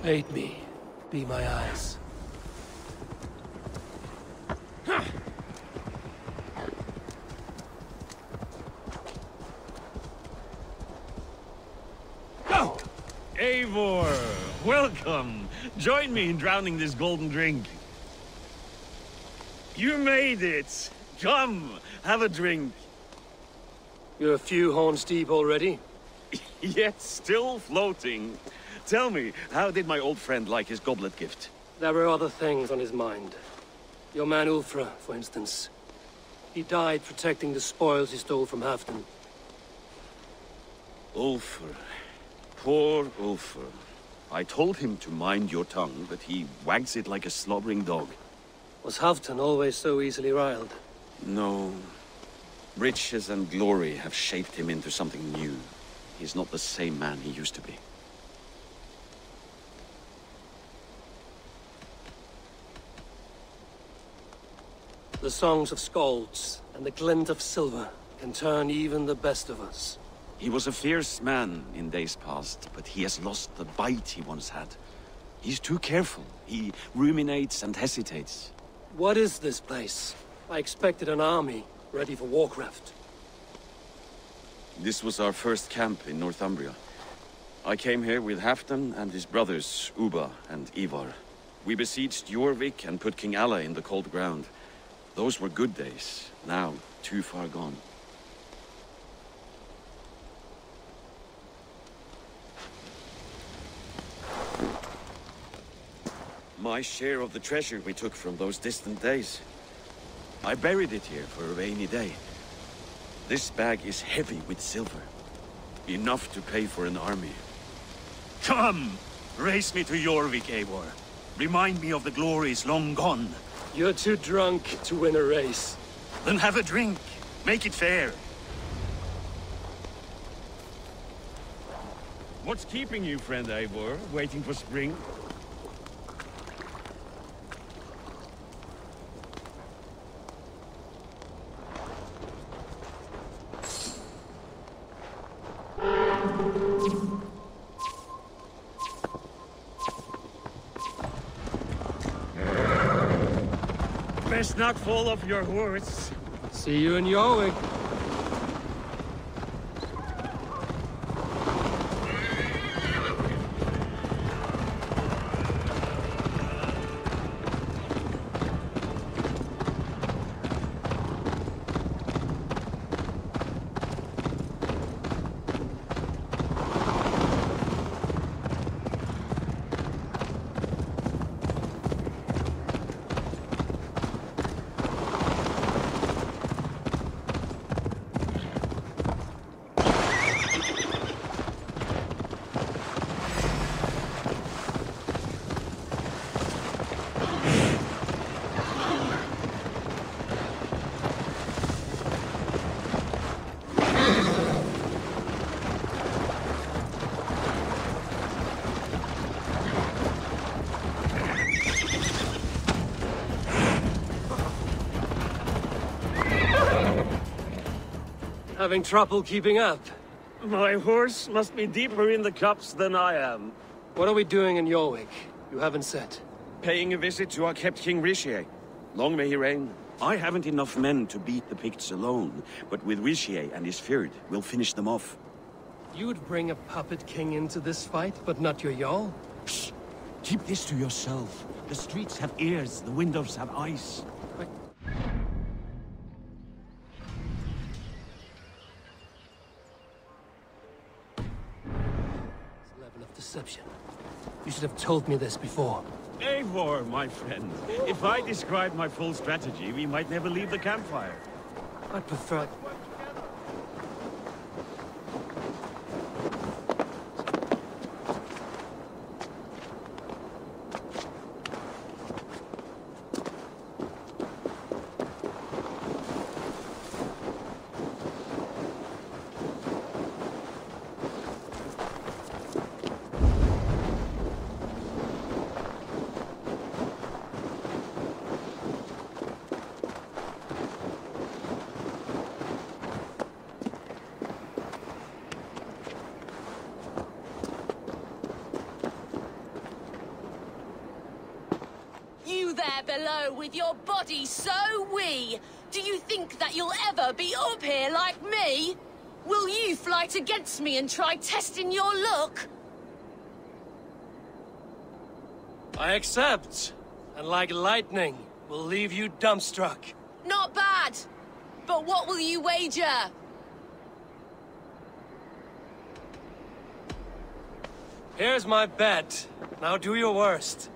Aid me. Be my eyes. Go! Eivor, welcome. Join me in drowning this golden drink. You made it. Come, have a drink. You're a few horns deep already? Yet still floating. Tell me, how did my old friend like his goblet gift? There were other things on his mind. Your man Ulfra, for instance. He died protecting the spoils he stole from Halfdan. Ulfr. Poor Ulfr. I told him to mind your tongue, but he wags it like a slobbering dog. Was Halfdan always so easily riled? No. Riches and glory have shaped him into something new. He's not the same man he used to be. The songs of skalds and the glint of silver can turn even the best of us. He was a fierce man in days past, but he has lost the bite he once had. He's too careful. He ruminates and hesitates. What is this place? I expected an army, ready for warcraft. This was our first camp in Northumbria. I came here with Halfdan and his brothers, Ubba and Ivar. We besieged Jorvik and put King Alla in the cold ground. Those were good days, now too far gone. My share of the treasure we took from those distant days. I buried it here for a rainy day. This bag is heavy with silver. Enough to pay for an army. Come! Race me to Jorvik, Eivor. Remind me of the glories long gone. You're too drunk to win a race. Then have a drink. Make it fair. What's keeping you, friend Eivor? Waiting for spring? Best not fall off your horse. See you in Jorvik. Having trouble keeping up? My horse must be deeper in the cups than I am. What are we doing in Jorvik? You haven't said. Paying a visit to our kept King Rishi. Long may he reign. I haven't enough men to beat the Picts alone, but with Rishi and his Fyrd, we'll finish them off. You would bring a puppet king into this fight, but not your Jarl? Shh! Keep this to yourself. The streets have ears, the windows have eyes. Deception. You should have told me this before. Eivor, my friend. If I described my full strategy, we might never leave the campfire. I'd prefer... Below with your body so wee. Do you think that you'll ever be up here like me? Will you fight against me and try testing your luck? I accept. And like lightning, will leave you dumbstruck. Not bad. But what will you wager? Here's my bet. Now do your worst.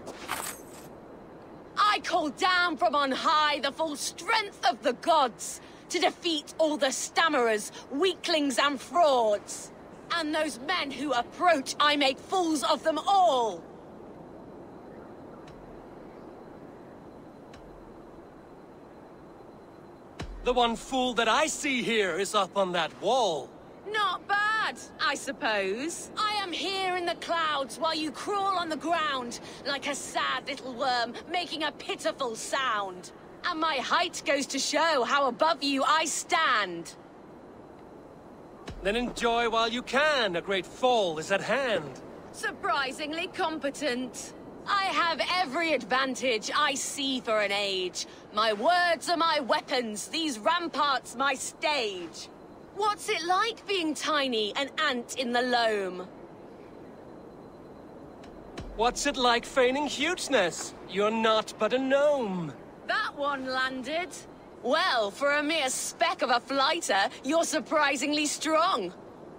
I call down from on high the full strength of the gods to defeat all the stammerers, weaklings and frauds. And those men who approach, I make fools of them all. The one fool that I see here is up on that wall. Not bad, I suppose. I am here in the clouds while you crawl on the ground like a sad little worm making a pitiful sound. And my height goes to show how above you I stand. Then enjoy while you can. A great fall is at hand. Surprisingly competent. I have every advantage I see for an age. My words are my weapons, these ramparts my stage. What's it like being tiny, an ant in the loam? What's it like feigning hugeness? You're not but a gnome. That one landed. Well, for a mere speck of a flighter, you're surprisingly strong.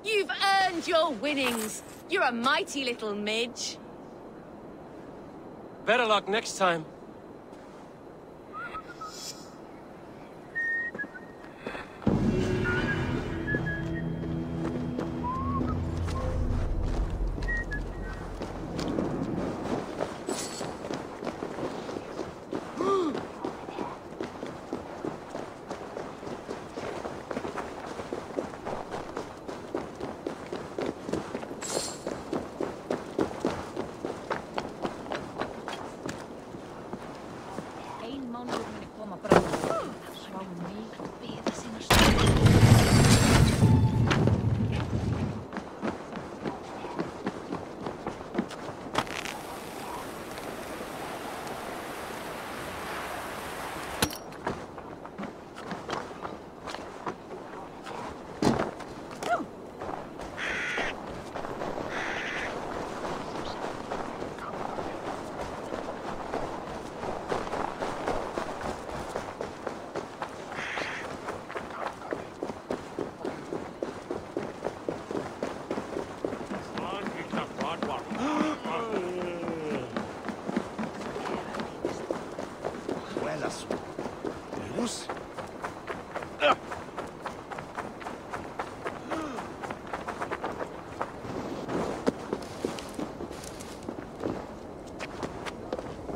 You've earned your winnings. You're a mighty little midge. Better luck next time.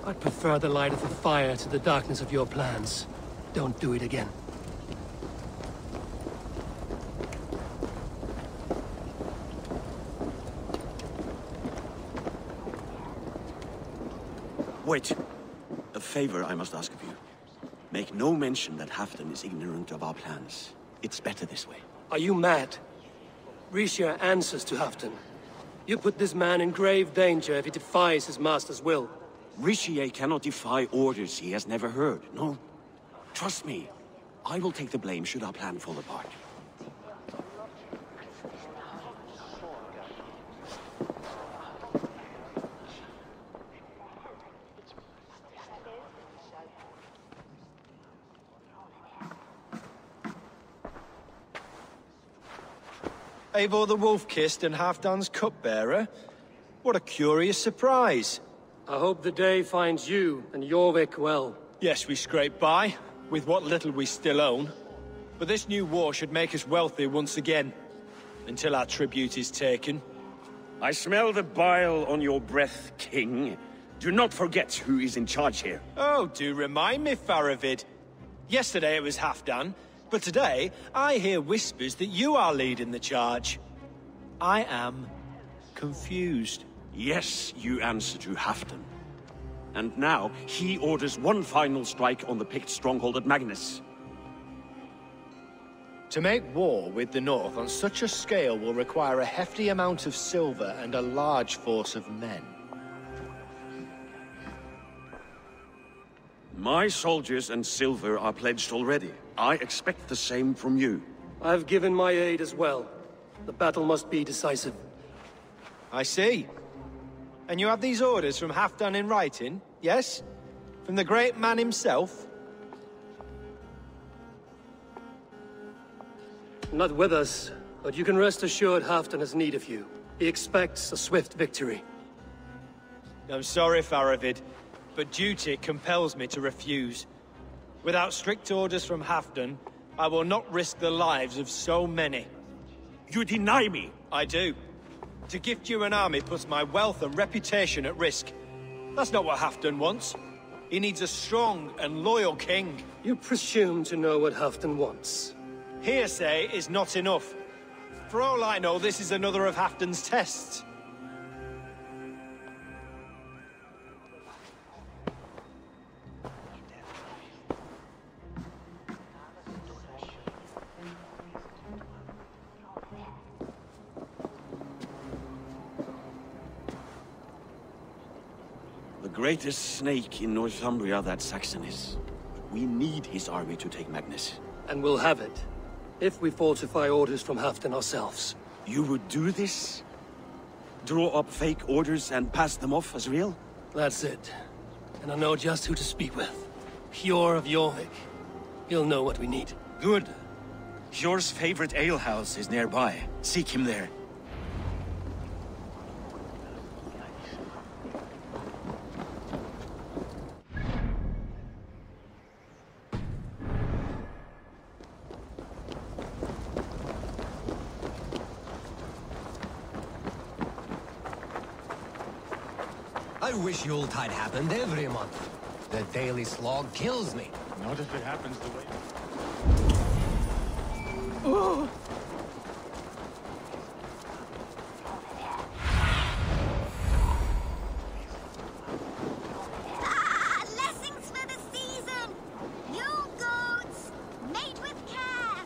I'd prefer the light of the fire to the darkness of your plans. Don't do it again. Wait. A favor I must ask of you. Make no mention that Halfdan is ignorant of our plans. It's better this way. Are you mad? Risha answers to Halfdan. You put this man in grave danger if he defies his master's will. Rishi cannot defy orders he has never heard. No. Trust me. I will take the blame should our plan fall apart. Eivor the Wolf-Kissed and Halfdan's cupbearer? What a curious surprise. I hope the day finds you and Jorvik well. Yes, we scrape by, with what little we still own. But this new war should make us wealthy once again. Until our tribute is taken. I smell the bile on your breath, King. Do not forget who is in charge here. Oh, do remind me, Faravid. Yesterday it was Halfdan, but today I hear whispers that you are leading the charge. I am confused. Yes, you answer to Halfdan. And now he orders one final strike on the Pict stronghold at Magnus. To make war with the North on such a scale will require a hefty amount of silver and a large force of men. My soldiers and silver are pledged already. I expect the same from you. I've given my aid as well. The battle must be decisive. I see. And you have these orders from Halfdan in writing, yes? From the great man himself? Not with us, but you can rest assured Halfdan has need of you. He expects a swift victory. I'm sorry, Faravid, but duty compels me to refuse. Without strict orders from Halfdan, I will not risk the lives of so many. You deny me! I do. To gift you an army puts my wealth and reputation at risk. That's not what Halfdan wants. He needs a strong and loyal king. You presume to know what Halfdan wants. Hearsay is not enough. For all I know, this is another of Halfdan's tests. The greatest snake in Northumbria that Saxon is. We need his army to take Magnus. And we'll have it, if we falsify orders from Halfdan ourselves. You would do this? Draw up fake orders and pass them off as real? That's it. And I know just who to speak with. Hjor of Jorvik. He'll know what we need. Good. Hjor's favorite alehouse is nearby. Seek him there. I wish Yuletide happened every month. The daily slog kills me. Not if it happens the way... Blessings for the season! New goats, made with care!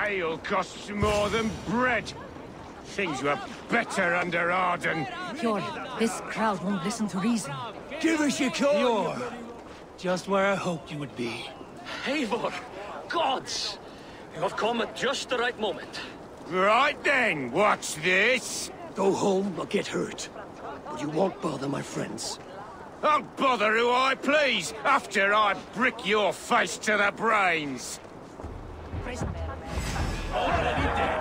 Ale costs more than bread. Things were better under Ordem. Hjor, this crowd won't listen to reason. Give us your coin! Hjor! Just where I hoped you would be. Eivor! Gods! You have come at just the right moment. Right then, what's this? Go home or get hurt. But you won't bother my friends. I'll bother who I please, after I brick your face to the brains. Already dead.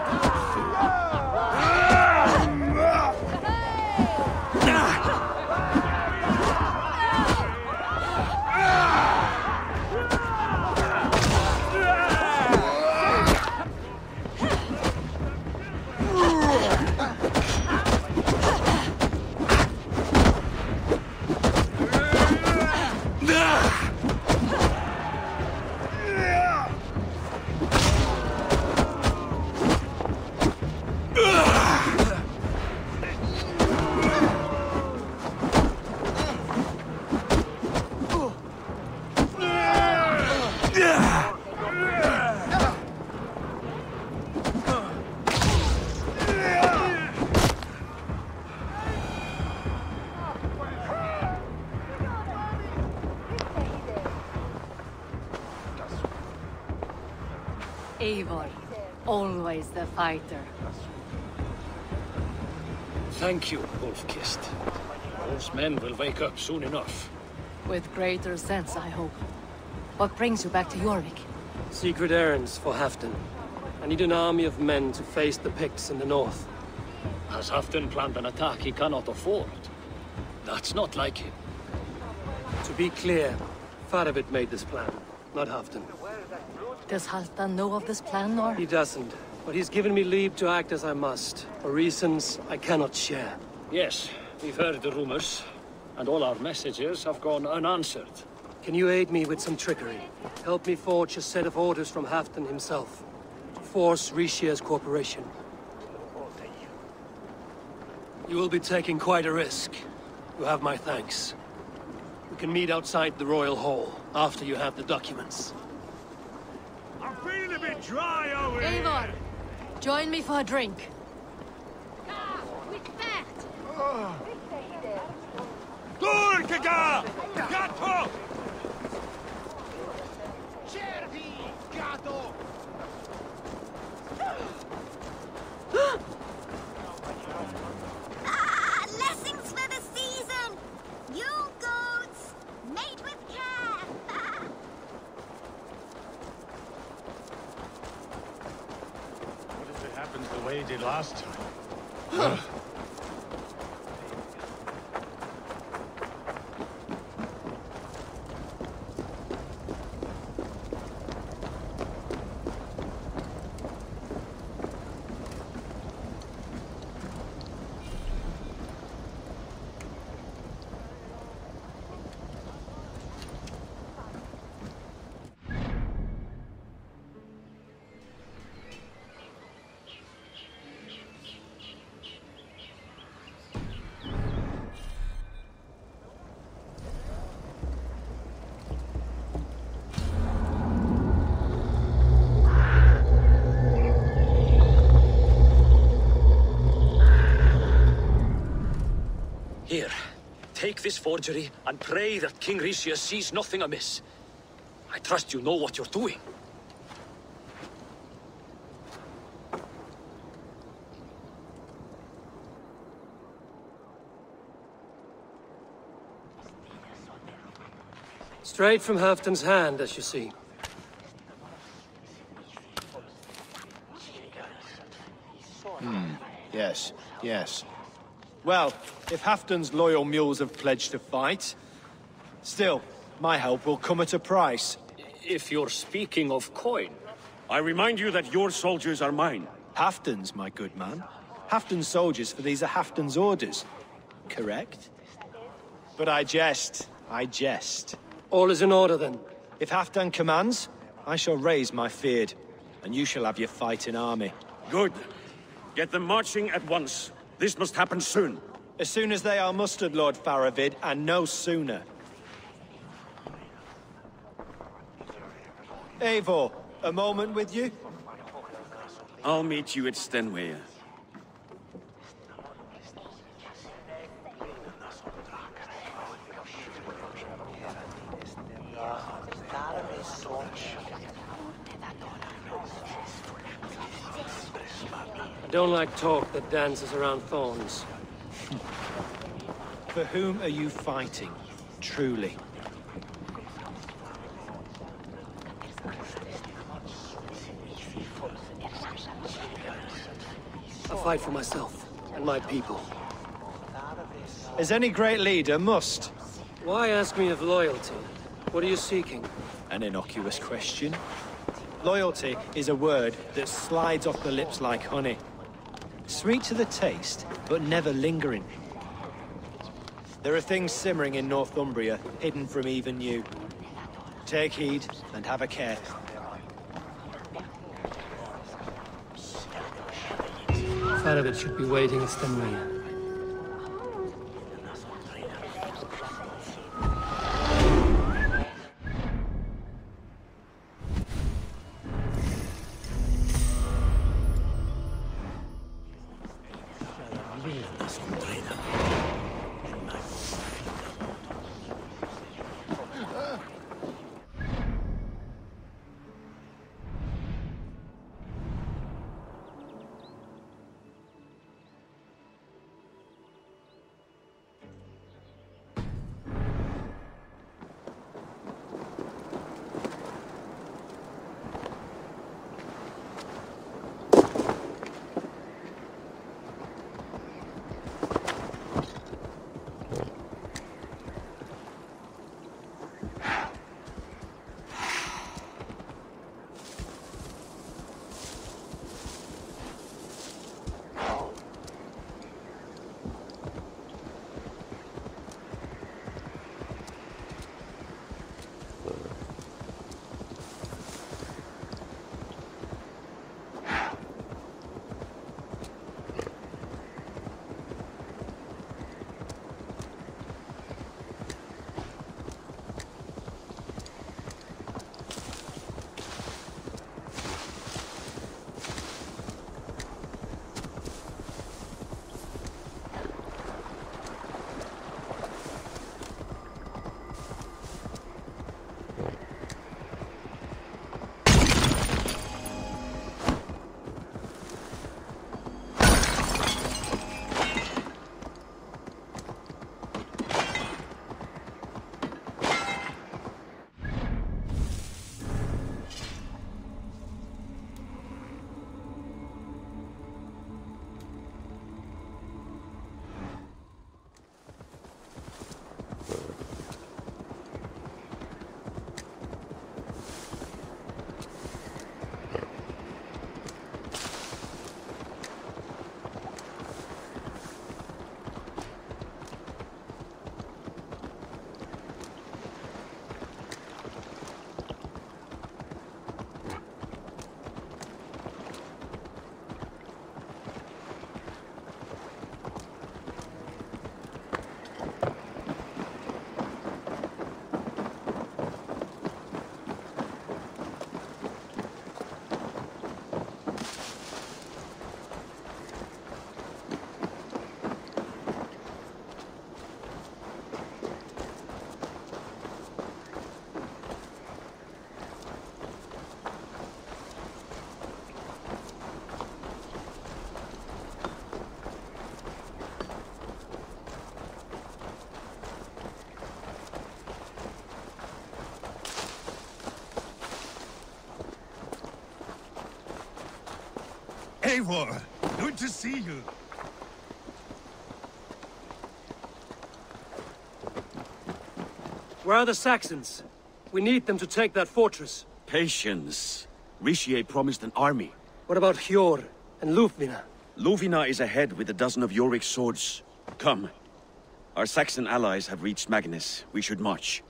Eivor, always the fighter. Thank you, Wolf-Kissed. Those men will wake up soon enough. With greater sense, I hope. What brings you back to Jorvik? Secret errands for Halfdan. I need an army of men to face the Picts in the north. Has Halfdan planned an attack he cannot afford? That's not like him. To be clear, Faravid made this plan, not Halfdan. Does Halfdan know of this plan, or? He doesn't, but he's given me leave to act as I must, for reasons I cannot share. Yes, we've heard the rumors, and all our messages have gone unanswered. Can you aid me with some trickery? Help me forge a set of orders from Halfdan himself, to force Rishia's cooperation. You will be taking quite a risk. You have my thanks. We can meet outside the Royal Hall, after you have the documents. I'm feeling a bit dry over here. Eivor, join me for a drink. Durkaga! Gato! Blessings for the season! You goats, mate with care! What if it happens the way it did last time? Here, take this forgery and pray that King Rishia sees nothing amiss. I trust you know what you're doing. Straight from Halfdan's hand, as you see. Yes, yes. Well, if Halfdan's loyal mules have pledged to fight, still, my help will come at a price. If you're speaking of coin. I remind you that your soldiers are mine. Halfdan's, my good man. Halfdan's soldiers, for these are Halfdan's orders. Correct? But I jest. I jest. All is in order, then. If Halfdan commands, I shall raise my feared, and you shall have your fighting army. Good. Get them marching at once. This must happen soon. As soon as they are mustered, Lord Faravid, and no sooner. Eivor, a moment with you? I'll meet you at Stenway. I don't like talk that dances around thorns. For whom are you fighting, truly? I fight for myself and my people. As any great leader must. Why ask me of loyalty? What are you seeking? An innocuous question. Loyalty is a word that slides off the lips like honey. Sweet to the taste, but never lingering. There are things simmering in Northumbria, hidden from even you. Take heed, and have a care. Faravid should be waiting at Stenway. Eivor! Good to see you. Where are the Saxons? We need them to take that fortress. Patience. Richier promised an army. What about Hjor and Lufvina? Lufvina is ahead with a dozen of Yorick's swords. Come. Our Saxon allies have reached Magnus. We should march.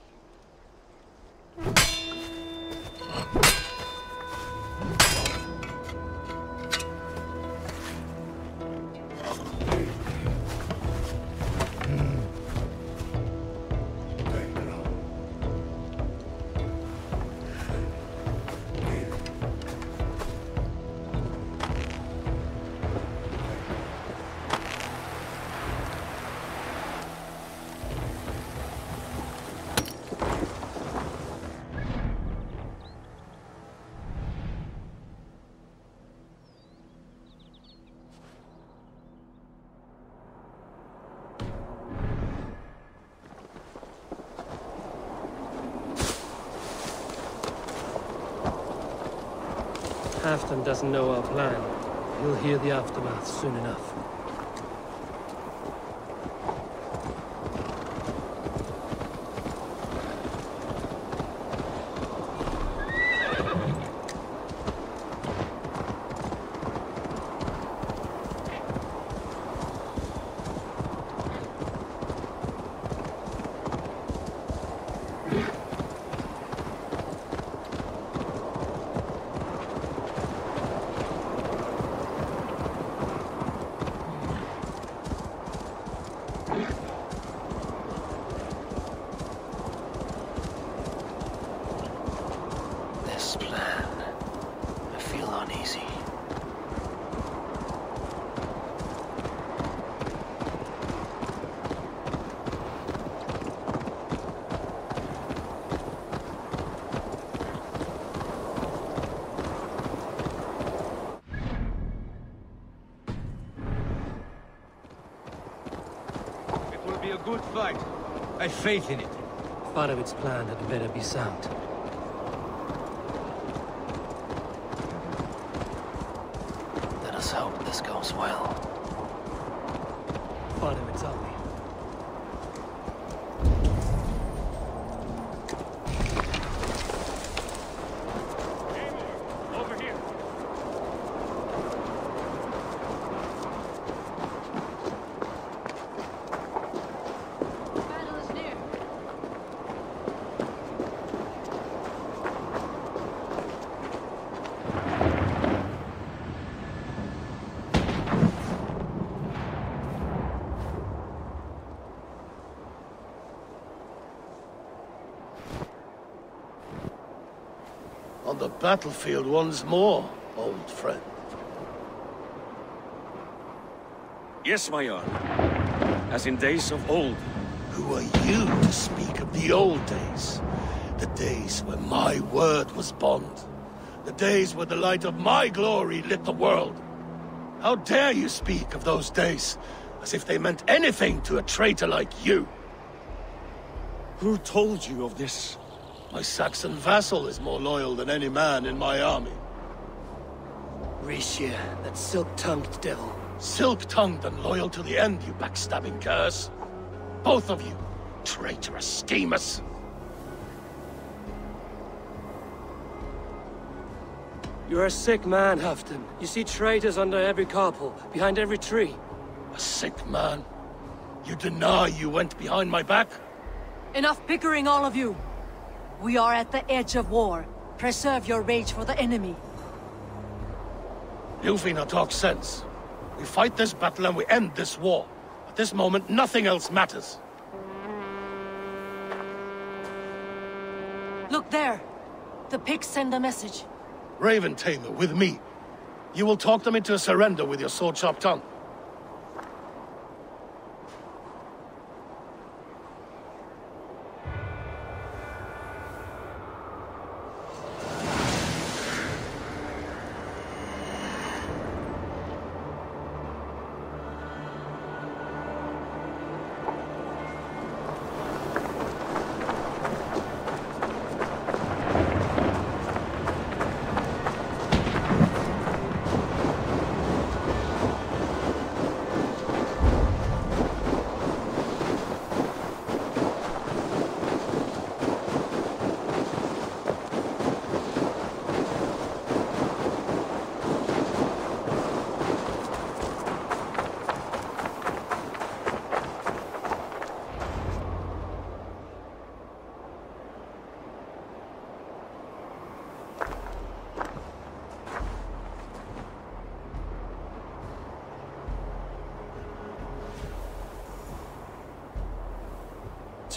Halfdan doesn't know our plan. He'll hear the aftermath soon enough. Good fight. I have faith in it. Part of its plan had better be sound. Let us hope this goes well. Part of its army. On the battlefield once more, old friend. Yes, my Jarl. As in days of old. Who are you to speak of the old days? The days when my word was bond. The days where the light of my glory lit the world. How dare you speak of those days, as if they meant anything to a traitor like you? Who told you of this? My Saxon vassal is more loyal than any man in my army. Richier, that silk-tongued devil. Silk-tongued and loyal to the end, you backstabbing curse. Both of you, traitorous schemers. You're a sick man, Halfdan. You see traitors under every carpel, behind every tree. A sick man? You deny you went behind my back? Enough bickering, all of you. We are at the edge of war. Preserve your rage for the enemy. Lufvina talks sense. We fight this battle and we end this war. At this moment, nothing else matters. Look there. The pigs send a message. Raven Tamer, with me. You will talk them into a surrender with your sword-sharp tongue.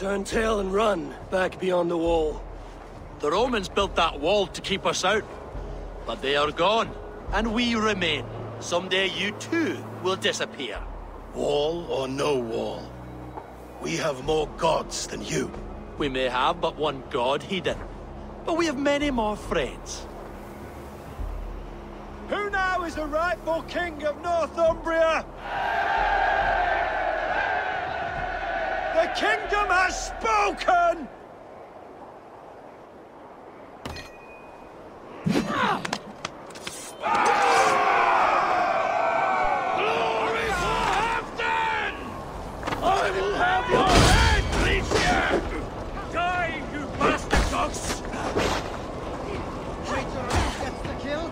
turn tail and run back beyond the wall. The Romans built that wall to keep us out. But they are gone, and we remain. Someday you too will disappear. Wall or no wall, we have more gods than you. We may have but one god, Hedon, but we have many more friends. Who now is the rightful king of Northumbria? The kingdom has spoken! Glory for Hampton! I will have your head, Licia! Die, you bastard dogs! Traitor gets the kill.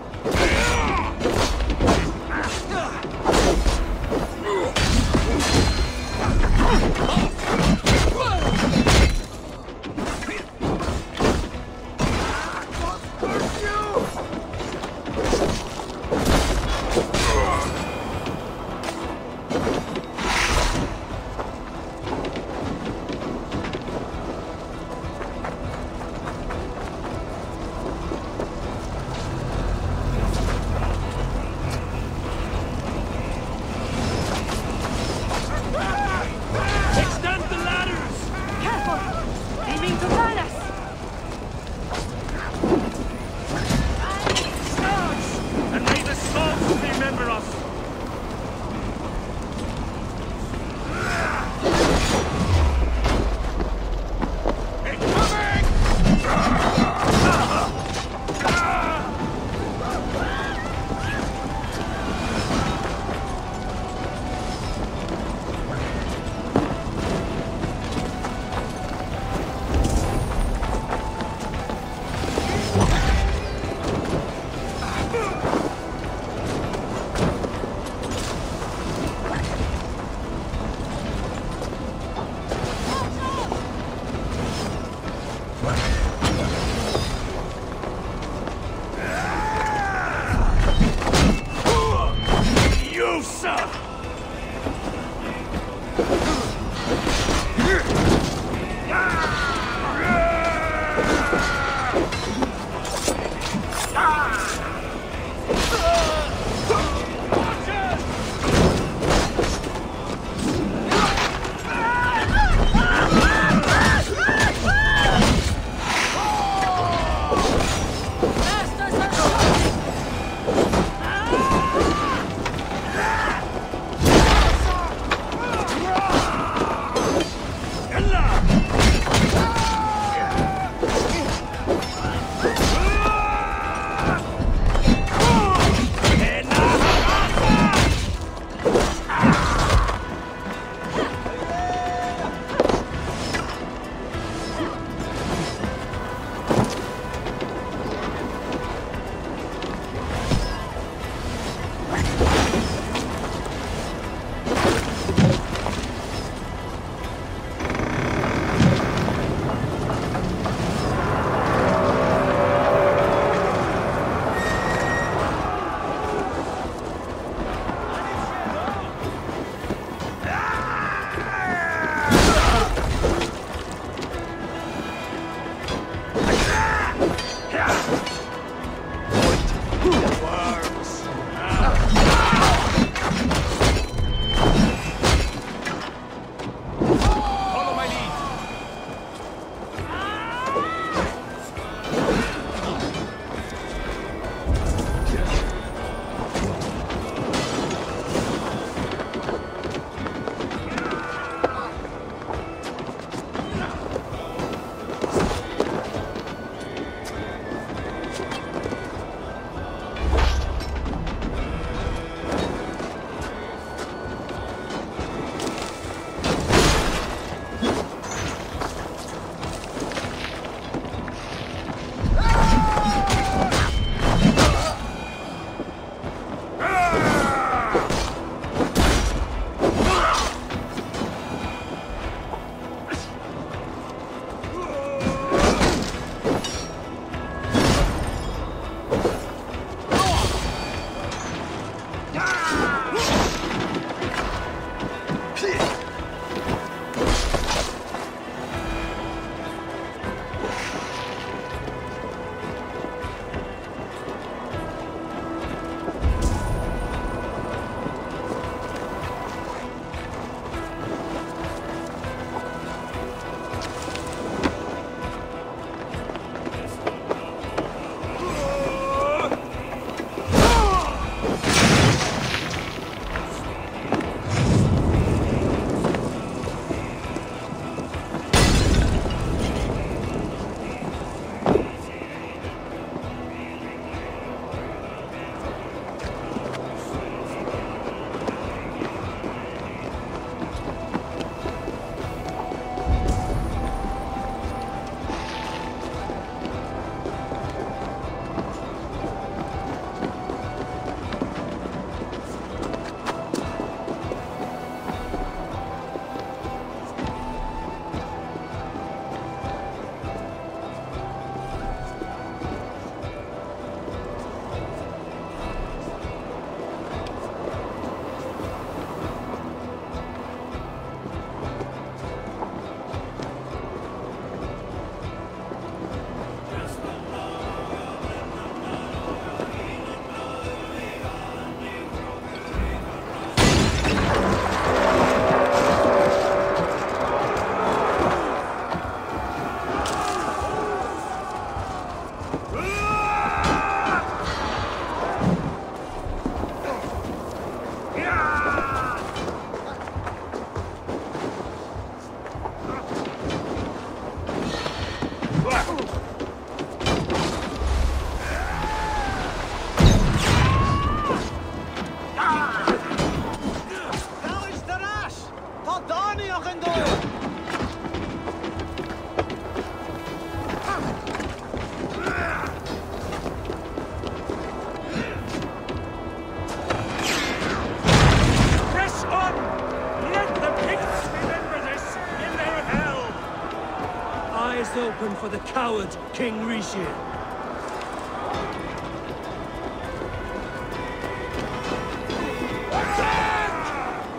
gates open for the coward, King Rishi.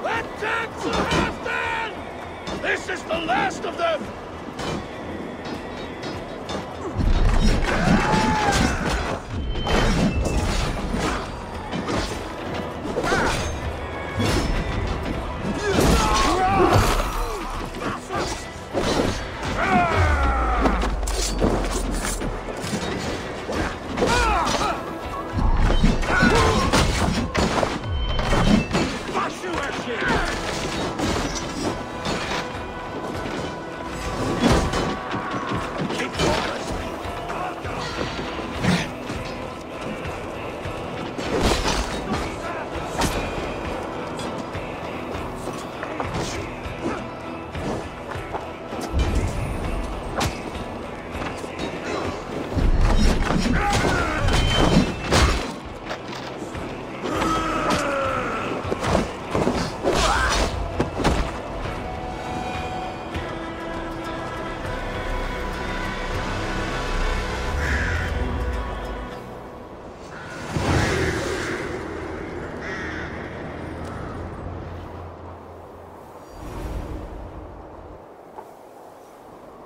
Attack to Halfdan! This is the last of them!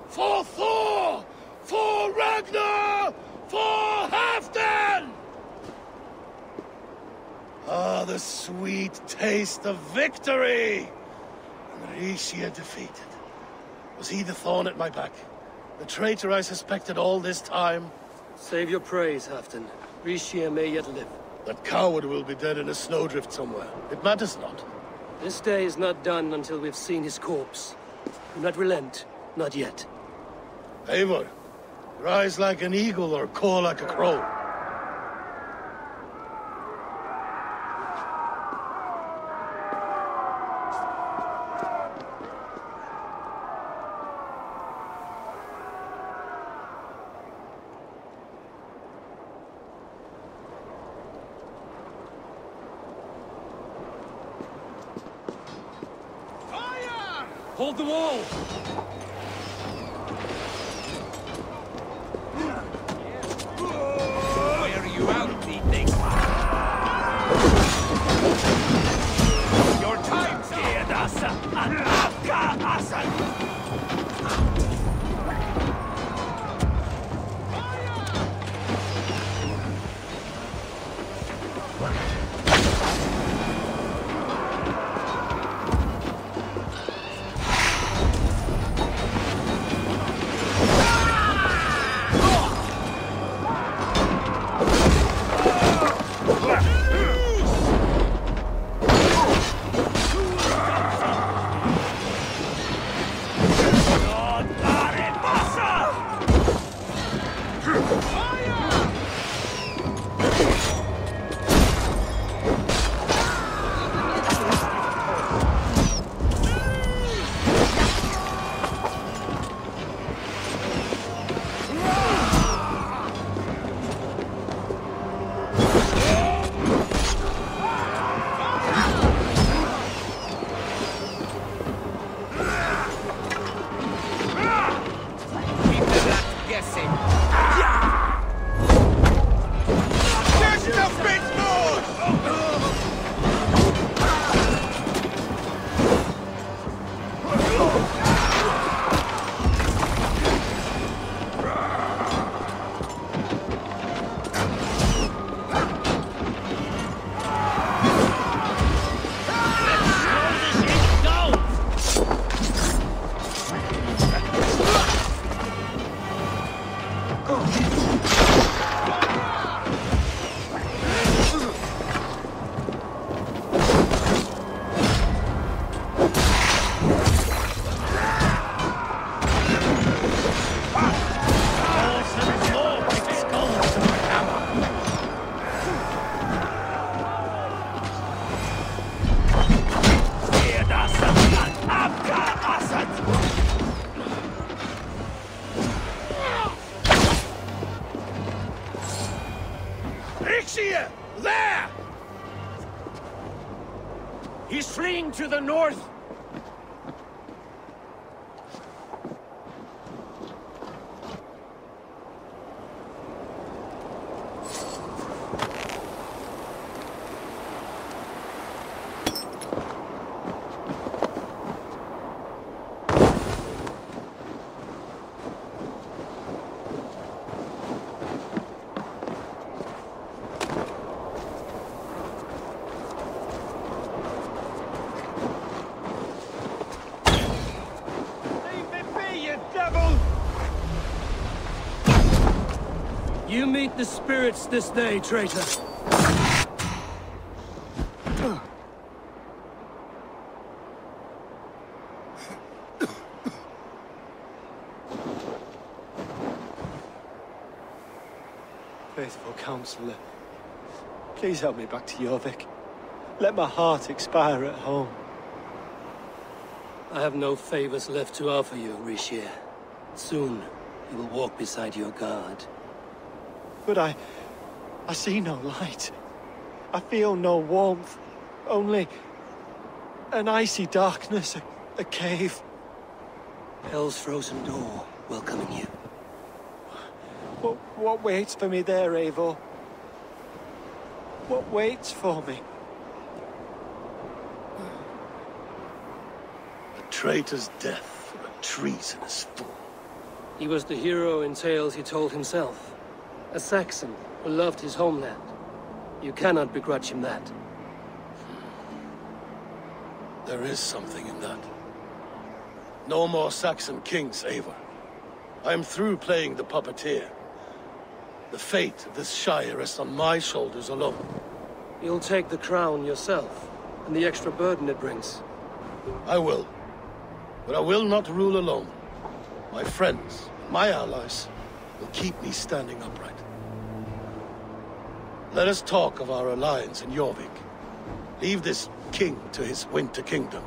For Thor! For Ragnar! For Halfdan! Ah, the sweet taste of victory! And Rishia defeated. Was he the thorn at my back? The traitor I suspected all this time? Save your praise, Halfdan. Rishia may yet live. That coward will be dead in a snowdrift somewhere. It matters not. This day is not done until we've seen his corpse. Do not relent. Not yet. Eivor, rise like an eagle or caw like a crow. Fire! Hold the wall! There! He's fleeing to the north. You meet the spirits this day, traitor. Faithful counselor, please help me back to Jorvik. Let my heart expire at home. I have no favors left to offer you, Rishir. Soon, you will walk beside your guard. But I see no light. I feel no warmth. Only an icy darkness, a cave. Hell's frozen door welcoming you. What waits for me there, Eivor? What waits for me? A traitor's death, a treasonous fool. He was the hero in tales he told himself. A Saxon who loved his homeland. You cannot begrudge him that. There is something in that. No more Saxon kings, Eivor. I am through playing the puppeteer. The fate of this Shire rests on my shoulders alone. You'll take the crown yourself, and the extra burden it brings. I will. But I will not rule alone. My friends, my allies, will keep me standing upright. Let us talk of our alliance in Jorvik. Leave this king to his winter kingdom.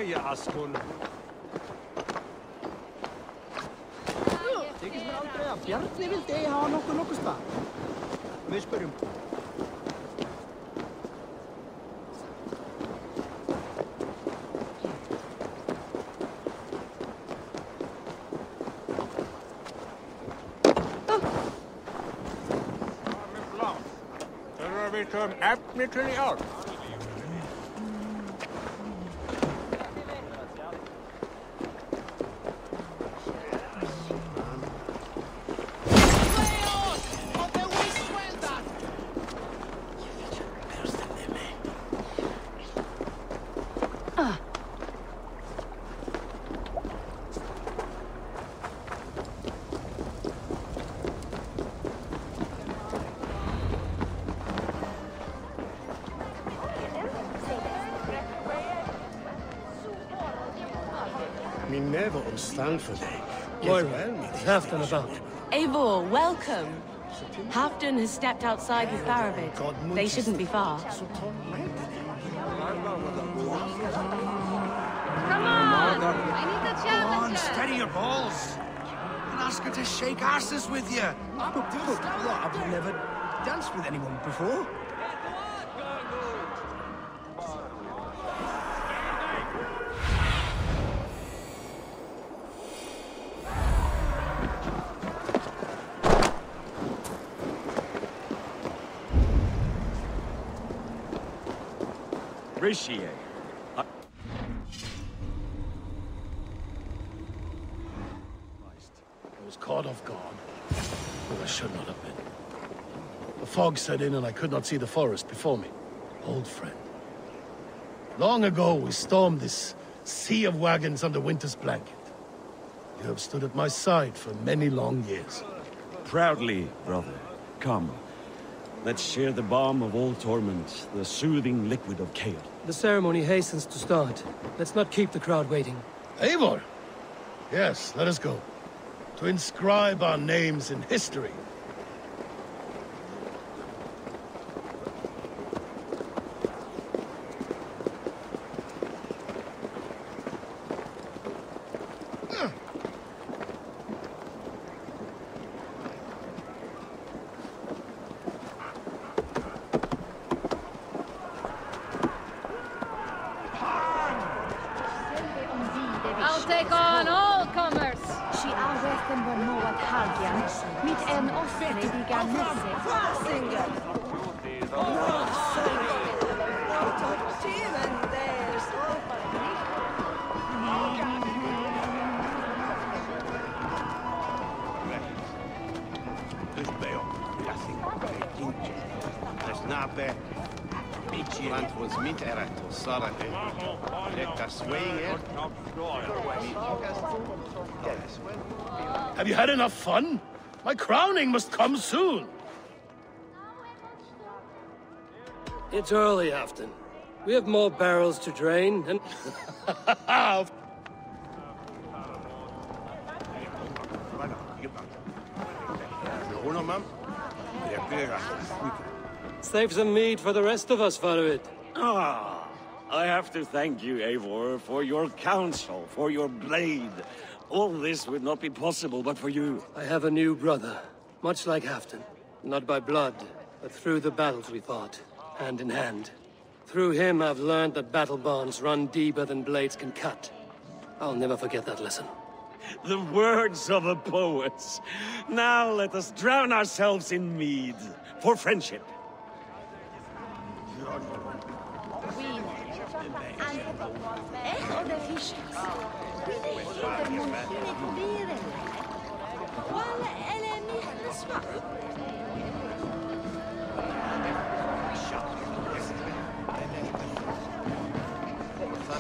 Jeg Askund. Þykist mér aldrei að Bjarni vildi eigi hafa nokkuð stað. Við spyrjum. við höfum efni til í ár. Halfdan about. Eivor, welcome. Halfdan has stepped outside with Faravid. They shouldn't be far. Come on! I need the challenger! Come on, steady your balls! And ask her to shake asses with you! I've never danced with anyone before. appreciate. I was caught off guard, but I should not have been. The fog set in and I could not see the forest before me. Old friend. Long ago, we stormed this sea of wagons under winter's blanket. You have stood at my side for many long years. Proudly, brother. Come. Let's share the balm of all torment, the soothing liquid of chaos. The ceremony hastens to start. Let's not keep the crowd waiting. Eivor! Yes, let us go. To inscribe our names in history. I'll take on all comers. She arresten var något halvjan. Mitt en offrediga mässe. Have you had enough fun? My crowning must come soon. It's early, Afton. We have more barrels to drain, and... Save some meat for the rest of us, Faroid. Ah, I have to thank you, Eivor, for your counsel, for your blade. All this would not be possible but for you. I have a new brother, much like Afton. Not by blood, but through the battles we fought, hand in hand. Through him, I've learned that battle bonds run deeper than blades can cut. I'll never forget that lesson. The words of a poet. Now let us drown ourselves in mead, for friendship.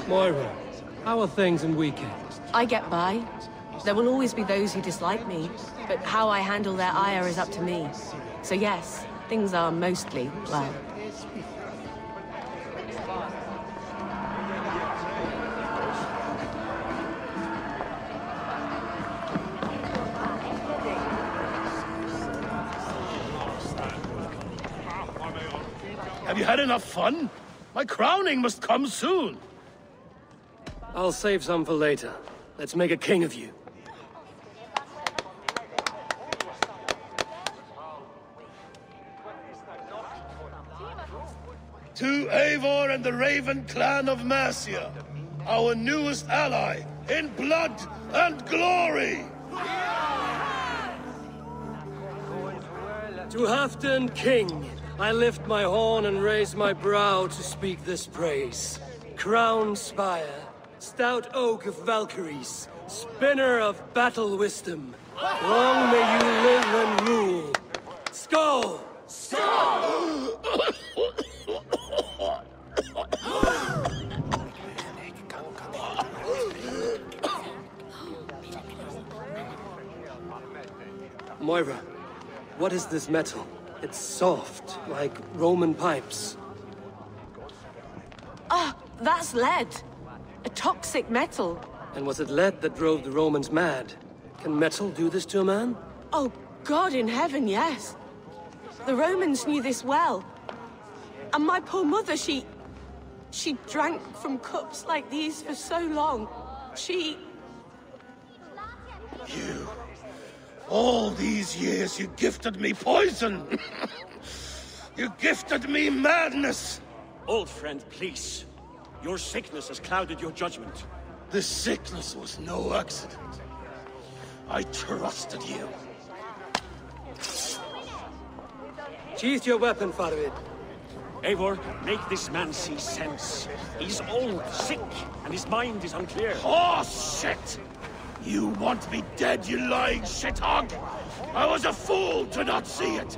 Moira, how are things in weekend? I get by. There will always be those who dislike me, but how I handle their ire is up to me. So yes, things are mostly well. Have you had enough fun? My crowning must come soon. I'll save some for later. Let's make a king of you. To Eivor and the Raven clan of Mercia, our newest ally in blood and glory! To Halfdan King, I lift my horn and raise my brow to speak this praise. Crown spire, stout oak of Valkyries, spinner of battle wisdom. Long may you live and rule. Skull! Skull! Moira, what is this metal? It's soft, like Roman pipes. Ah, that's lead. A toxic metal. And was it lead that drove the Romans mad? Can metal do this to a man? Oh, God in heaven, yes. The Romans knew this well. And my poor mother, she drank from cups like these for so long. She... You... All these years you gifted me poison! You gifted me madness! Old friend, please. Your sickness has clouded your judgment. This sickness was no accident. I trusted you. Sheath your weapon, Faroid. Eivor, make this man see sense. He's old, sick, and his mind is unclear. Oh, shit! You want me dead, you lying shithog? I was a fool to not see it!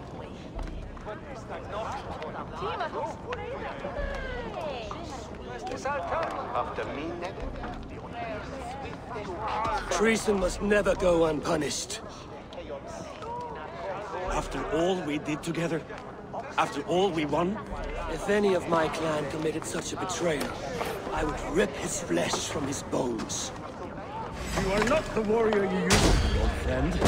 Treason must never go unpunished. After all we did together? After all we won? If any of my clan committed such a betrayal, I would rip his flesh from his bones. You are not the warrior you used to be, old friend.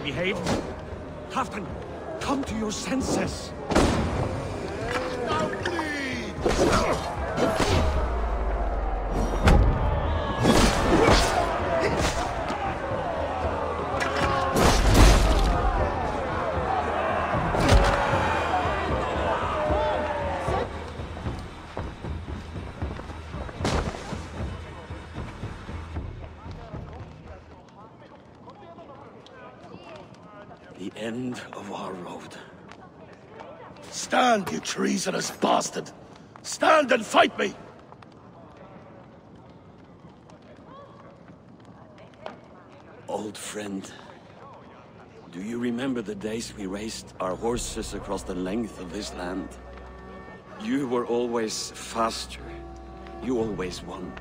Behave. Halfdan, come to your senses. Now bleed! The end of our road. Stand, you treasonous bastard! Stand and fight me! Old friend, do you remember the days we raced our horses across the length of this land? You were always faster. You always won.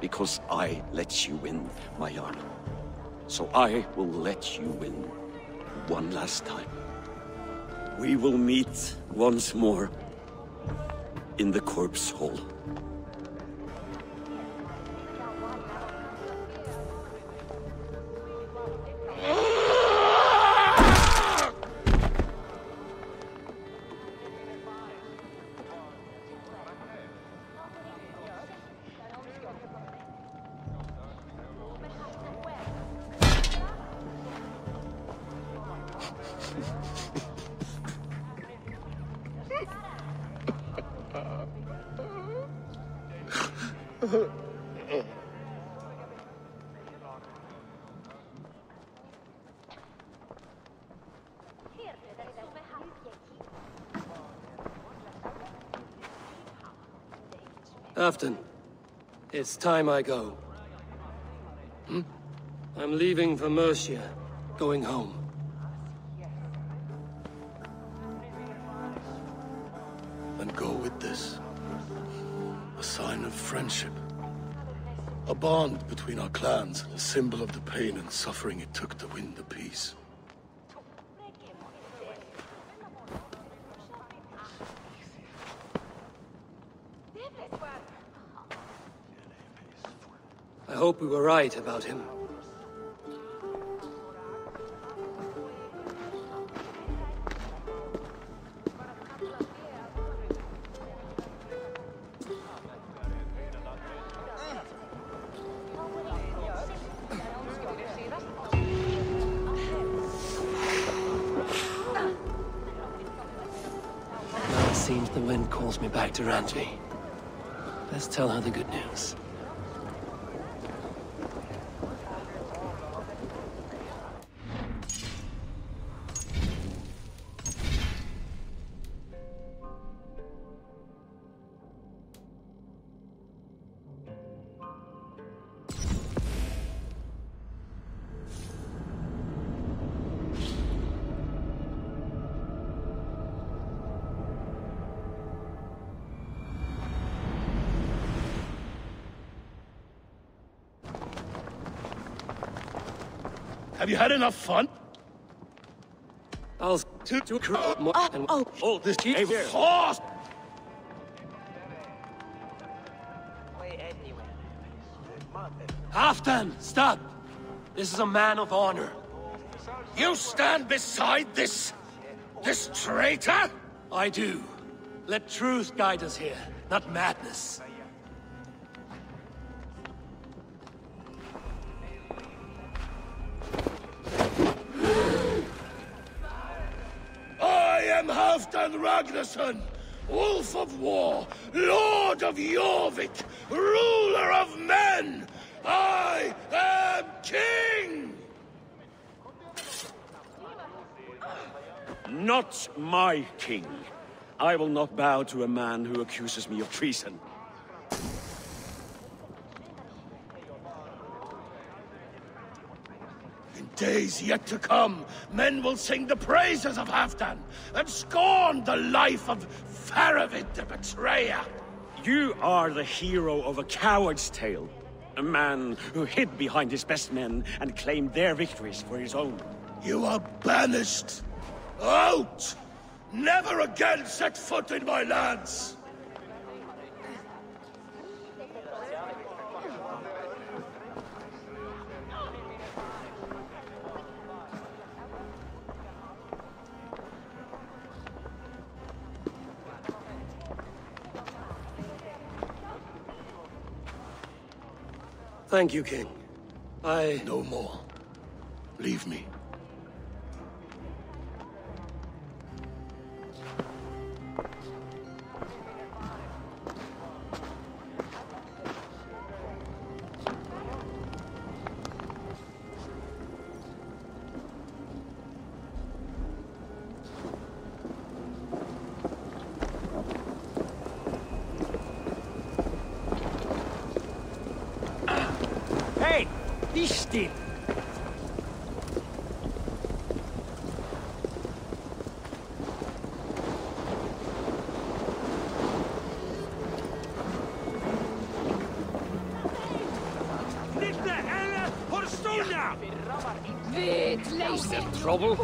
Because I let you win, my Jarl. So I will let you win. One last time. We will meet once more in the corpse hall. Halfdan, it's time I go. I'm leaving for Mercia, going home. And go with this. A sign of friendship. A bond between our clans, a symbol of the pain and suffering it took to win the peace. I hope we were right about him. Now it seems the wind calls me back to Randvi. Let's tell her the good news. Have you had enough fun? I'll this here. Force! Halfdan, stop! This is a man of honor. You stand beside this traitor? I do. Let truth guide us here, not madness. I am Halfdan Ragnarsson, Wolf of War, Lord of Jorvik, ruler of men! I am king! Not my king. I will not bow to a man who accuses me of treason. In days yet to come, men will sing the praises of Halfdan and scorn the life of Faravid the betrayer. You are the hero of a coward's tale. A man who hid behind his best men and claimed their victories for his own. You are banished. Out! Never again set foot in my lands! Thank you, King. No more. Leave me. Este! Is there trouble?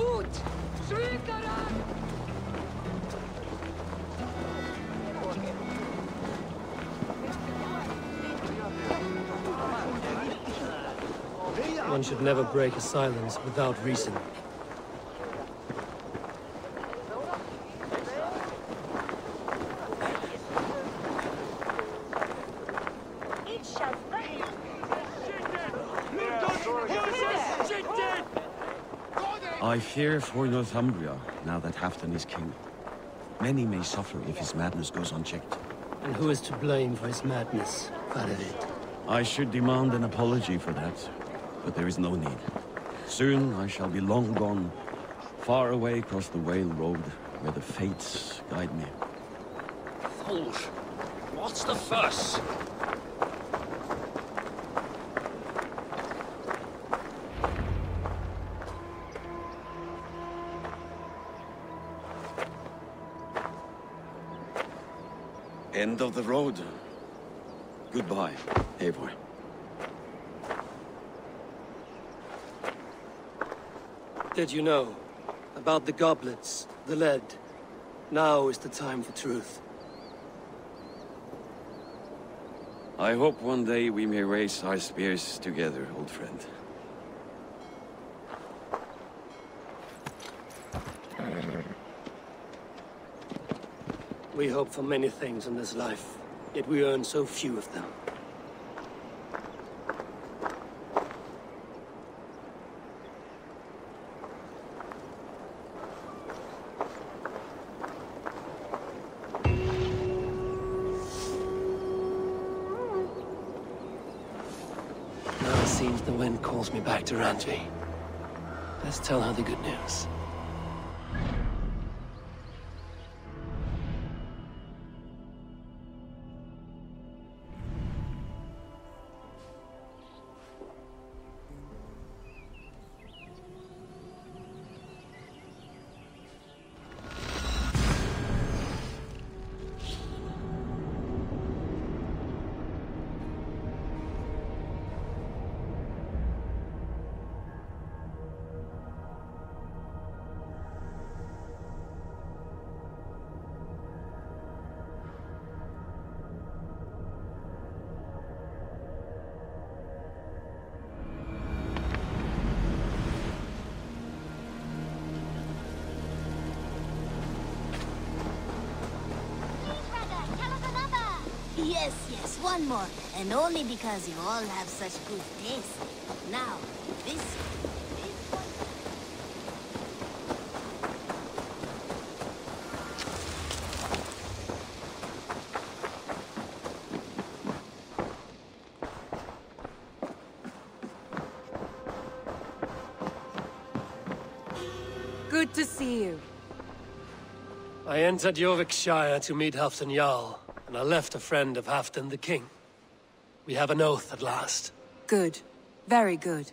One should never break a silence without reason. I fear for Northumbria, now that Halfdan is king. Many may suffer if his madness goes unchecked. And who is to blame for his madness, Faravid? I should demand an apology for that, but there is no need. Soon I shall be long gone, far away across the Whale Road, where the fates guide me. Fools! What's the fuss? End of the road. Goodbye, Eivor. Did you know about the goblets, the lead? Now is the time for truth. I hope one day we may raise our spears together, old friend. We hope for many things in this life, yet we earn so few of them. Now it seems the wind calls me back to Randvi. Let's tell her the good news. Yes, yes, one more. And only because you all have such good taste. Now, this one. Good to see you. I entered Yorkshire to meet Halfdan Jarl, and I left a friend of Halfdan the King. We have an oath at last. Good. Very good.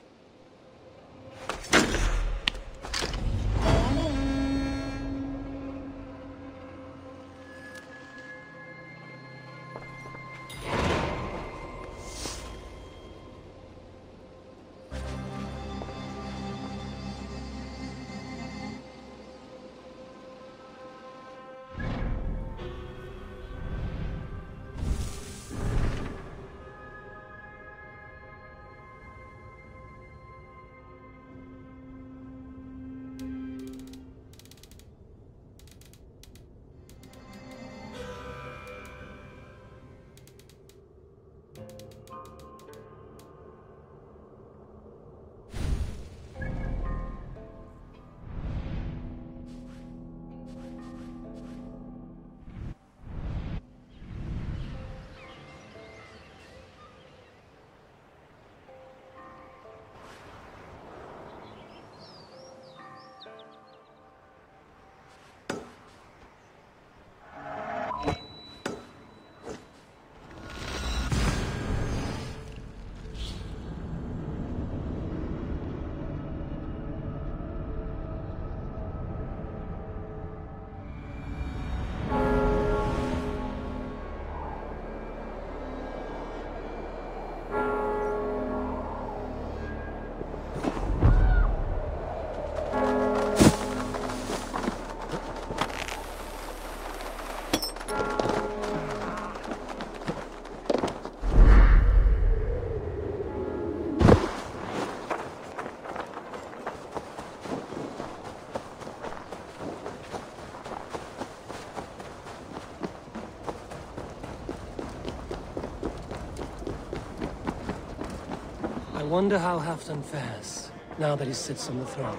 I wonder how Halfdan fares, now that he sits on the throne.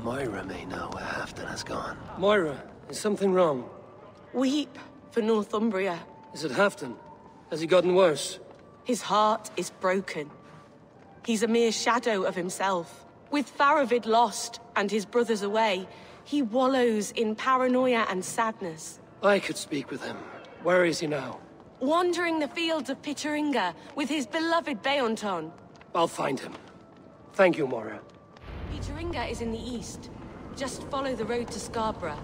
Moira may know where Halfdan has gone. Moira, is something wrong? Weep for Northumbria. Is it Halfdan? Has he gotten worse? His heart is broken. He's a mere shadow of himself. With Faravid lost and his brothers away, he wallows in paranoia and sadness. I could speak with him. Where is he now? Wandering the fields of Pittaringa with his beloved Beonton. I'll find him. Thank you, Moira. Pittaringa is in the east. Just follow the road to Scarborough.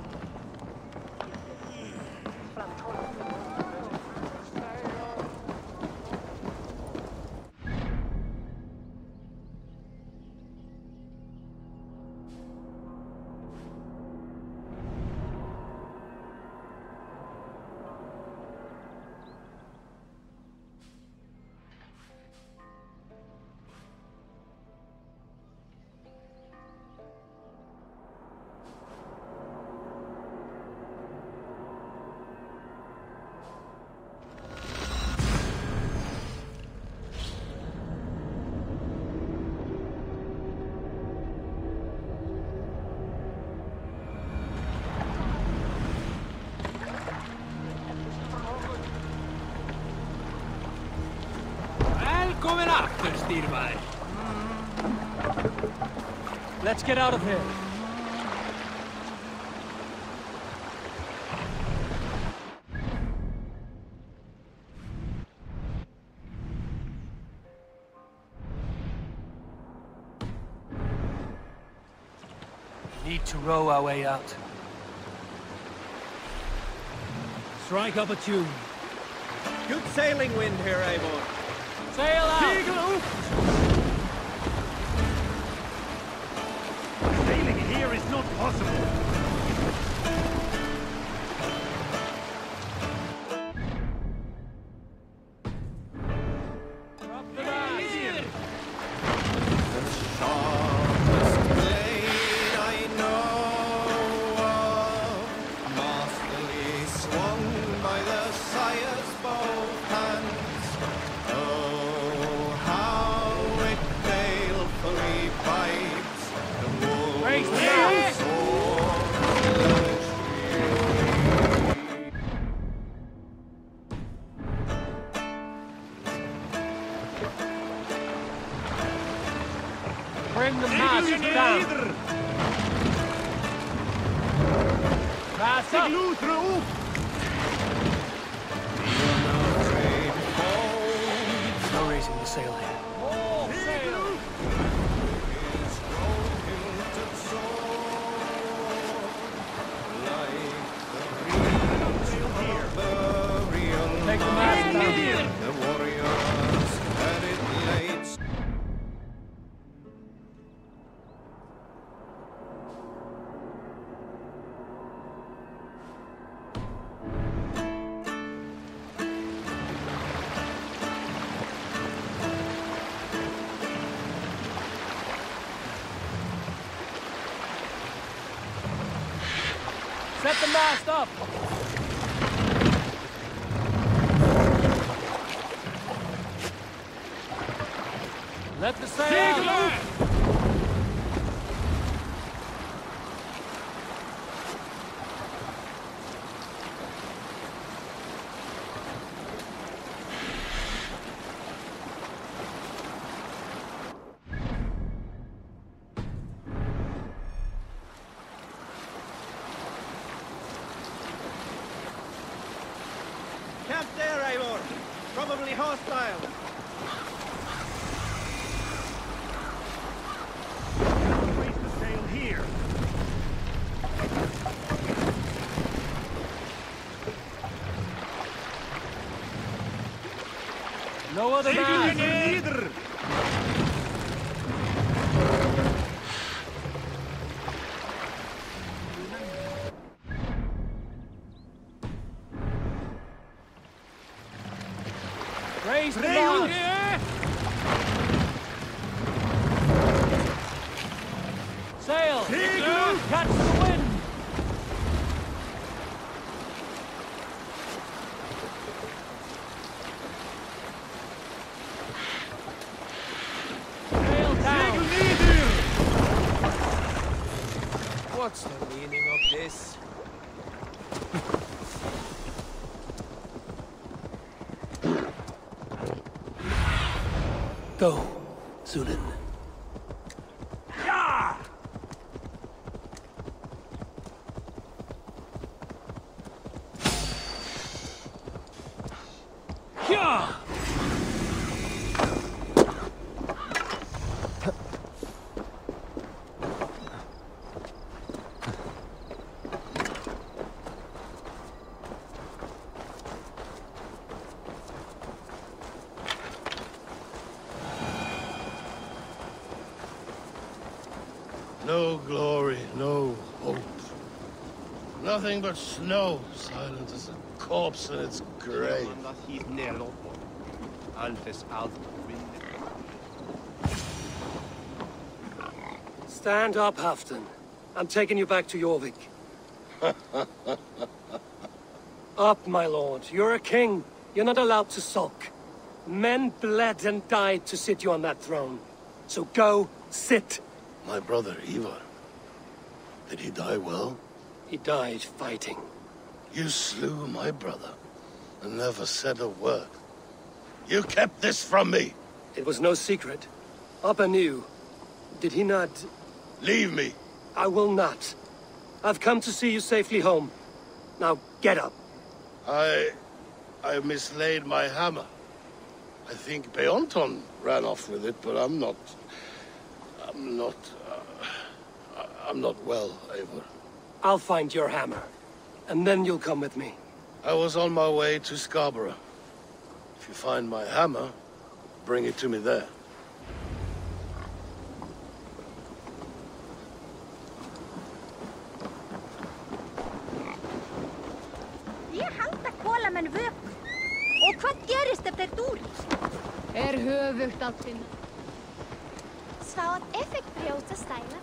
Let's get out of here. We need to row our way out. Strike up a tune. Good sailing wind here, Eivor. Sail out! Sailing here is not possible. Bring the mast down. Mast up. No raising the sail here. More sail. Take the mast down. The warriors had it late. Set the mast up! Let the sail out! Camp there, Eivor. Probably hostile. Raise the sail here. No other man. Neither. Raise the mast. Sail. Catch the wind. Sail down. What's the meaning of this? Go, Zulin. No glory, no hope. Nothing but snow, silent as a corpse in its grave. Stand up, Halfdan. I'm taking you back to Jorvik. Up, my lord. You're a king. You're not allowed to sulk. Men bled and died to sit you on that throne. So go, sit. My brother, Ivar. Did he die well? He died fighting. You slew my brother and never said a word. You kept this from me. It was no secret. Appa knew. Did he not... Leave me. I will not. I've come to see you safely home. Now, get up. I mislaid my hammer. I think Beonton ran off with it, but I'm not well, Eivor. I'll find your hammer, and then you'll come with me. I was on my way to Scarborough. If you find my hammer, bring it to me there. Ég halda kolamenn vöku. Og hvað gerist ef þeir dúr? Höfugt að finna. Sá að effekt brjóta stæla.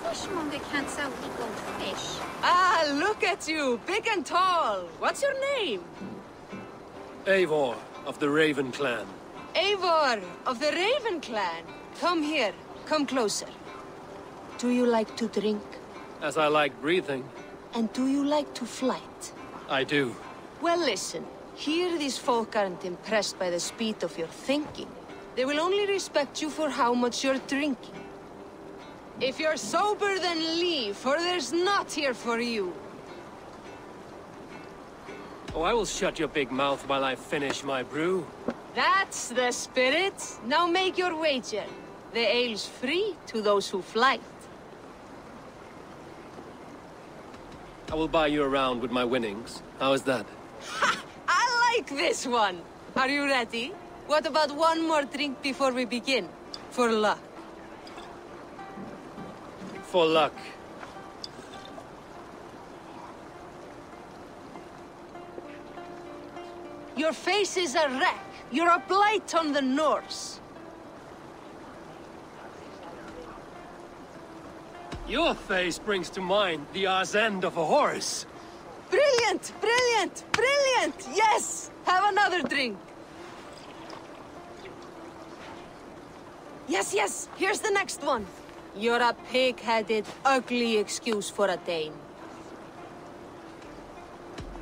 Fishmonger can't sell equal fish. Ah, look at you, big and tall. What's your name? Eivor, of the Raven clan. Eivor, of the Raven clan. Come here. come closer. Do you like to drink? As I like breathing. And do you like to flight? I do. Well, listen. Here these folk aren't impressed by the speed of your thinking. They will only respect you for how much you're drinking. If you're sober, then leave, for there's naught here for you. Oh, I will shut your big mouth while I finish my brew. That's the spirit. Now make your wager. The ale's free to those who flight. I will buy you around with my winnings. How is that? Ha! I like this one! Are you ready? What about one more drink before we begin? For luck. For luck. Your face is a wreck. You're a blight on the Norse. Your face brings to mind the arse end of a horse. Brilliant! Brilliant! Brilliant! Yes! Have another drink. Yes, yes! Here's the next one. You're a pig-headed, ugly excuse for a Dane.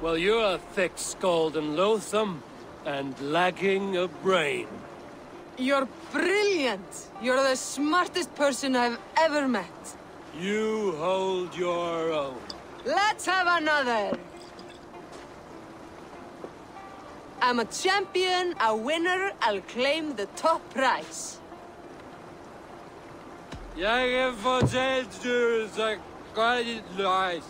Well, you're a thick-skulled and loathsome, and lacking a brain. You're brilliant! You're the smartest person I've ever met. You hold your own. Let's have another! I'm a champion, a winner, I'll claim the top prize. Jag fortalt du så godt løs.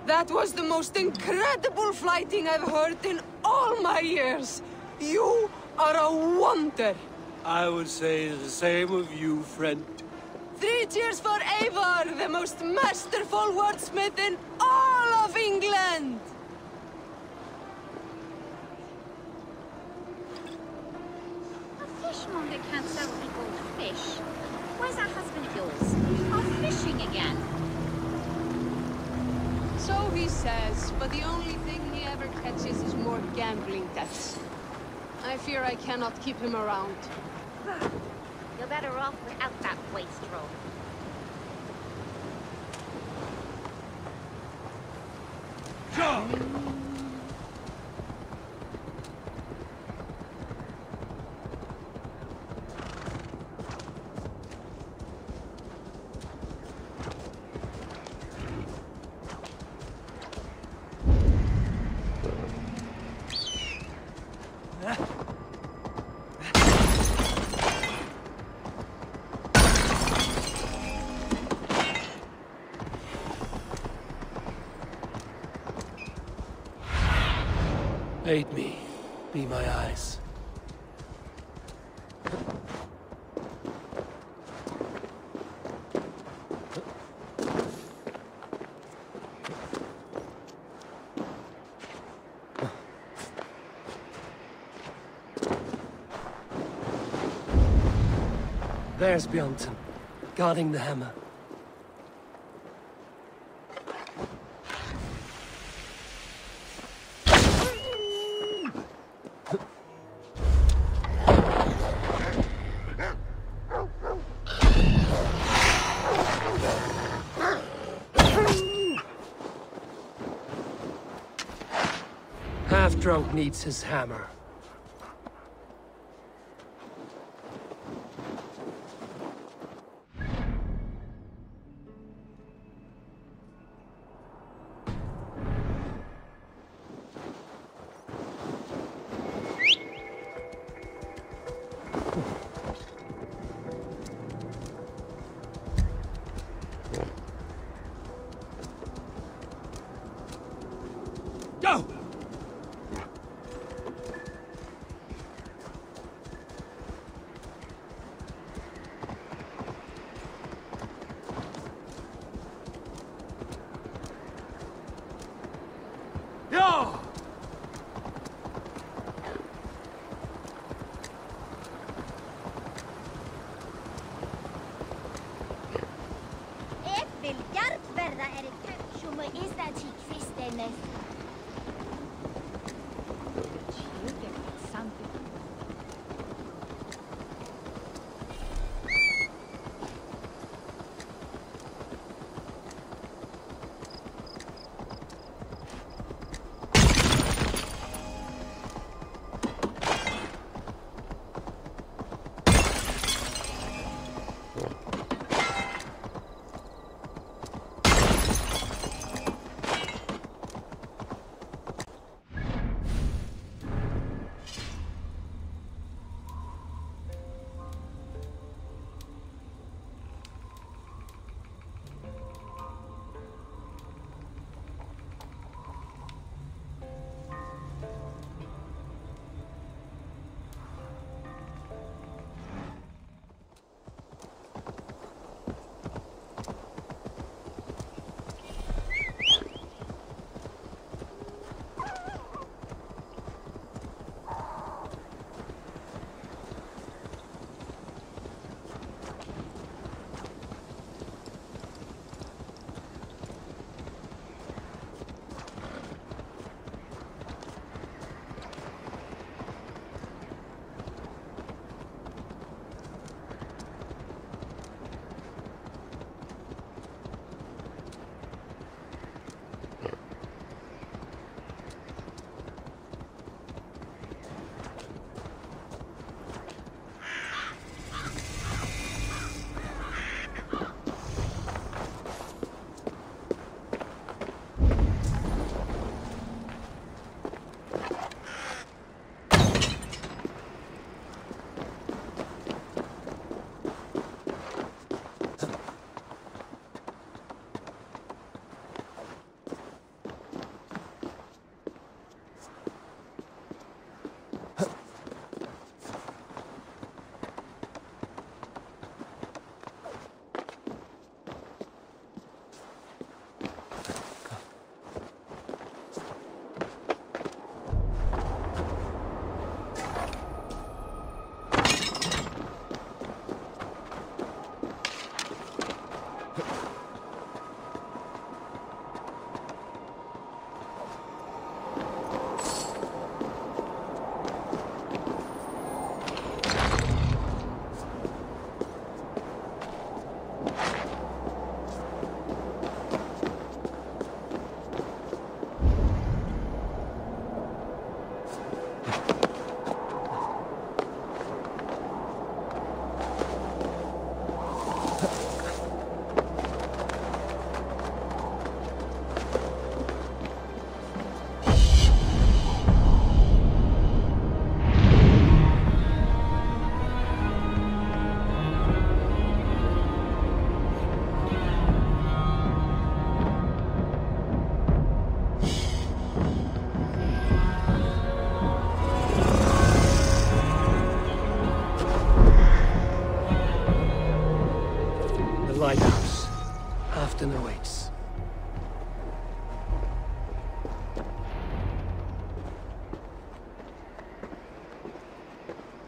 That was the most incredible fighting I've heard in all my years. You are a wonder. I would say the same of you, friend. 3 cheers for Eivor, the most masterful wordsmith in all of England! A fishmonger can't sell people fish. Where's that husband of yours? Off fishing again. So he says, but the only thing he ever catches is more gambling debts. I fear I cannot keep him around. You're better off without that wastrel. Aid me. Be my eyes. There's Bjornton, guarding the hammer. Half-drunk needs his hammer. Go! Yo! Ég vil gjarnt verða som íslenski kristinn.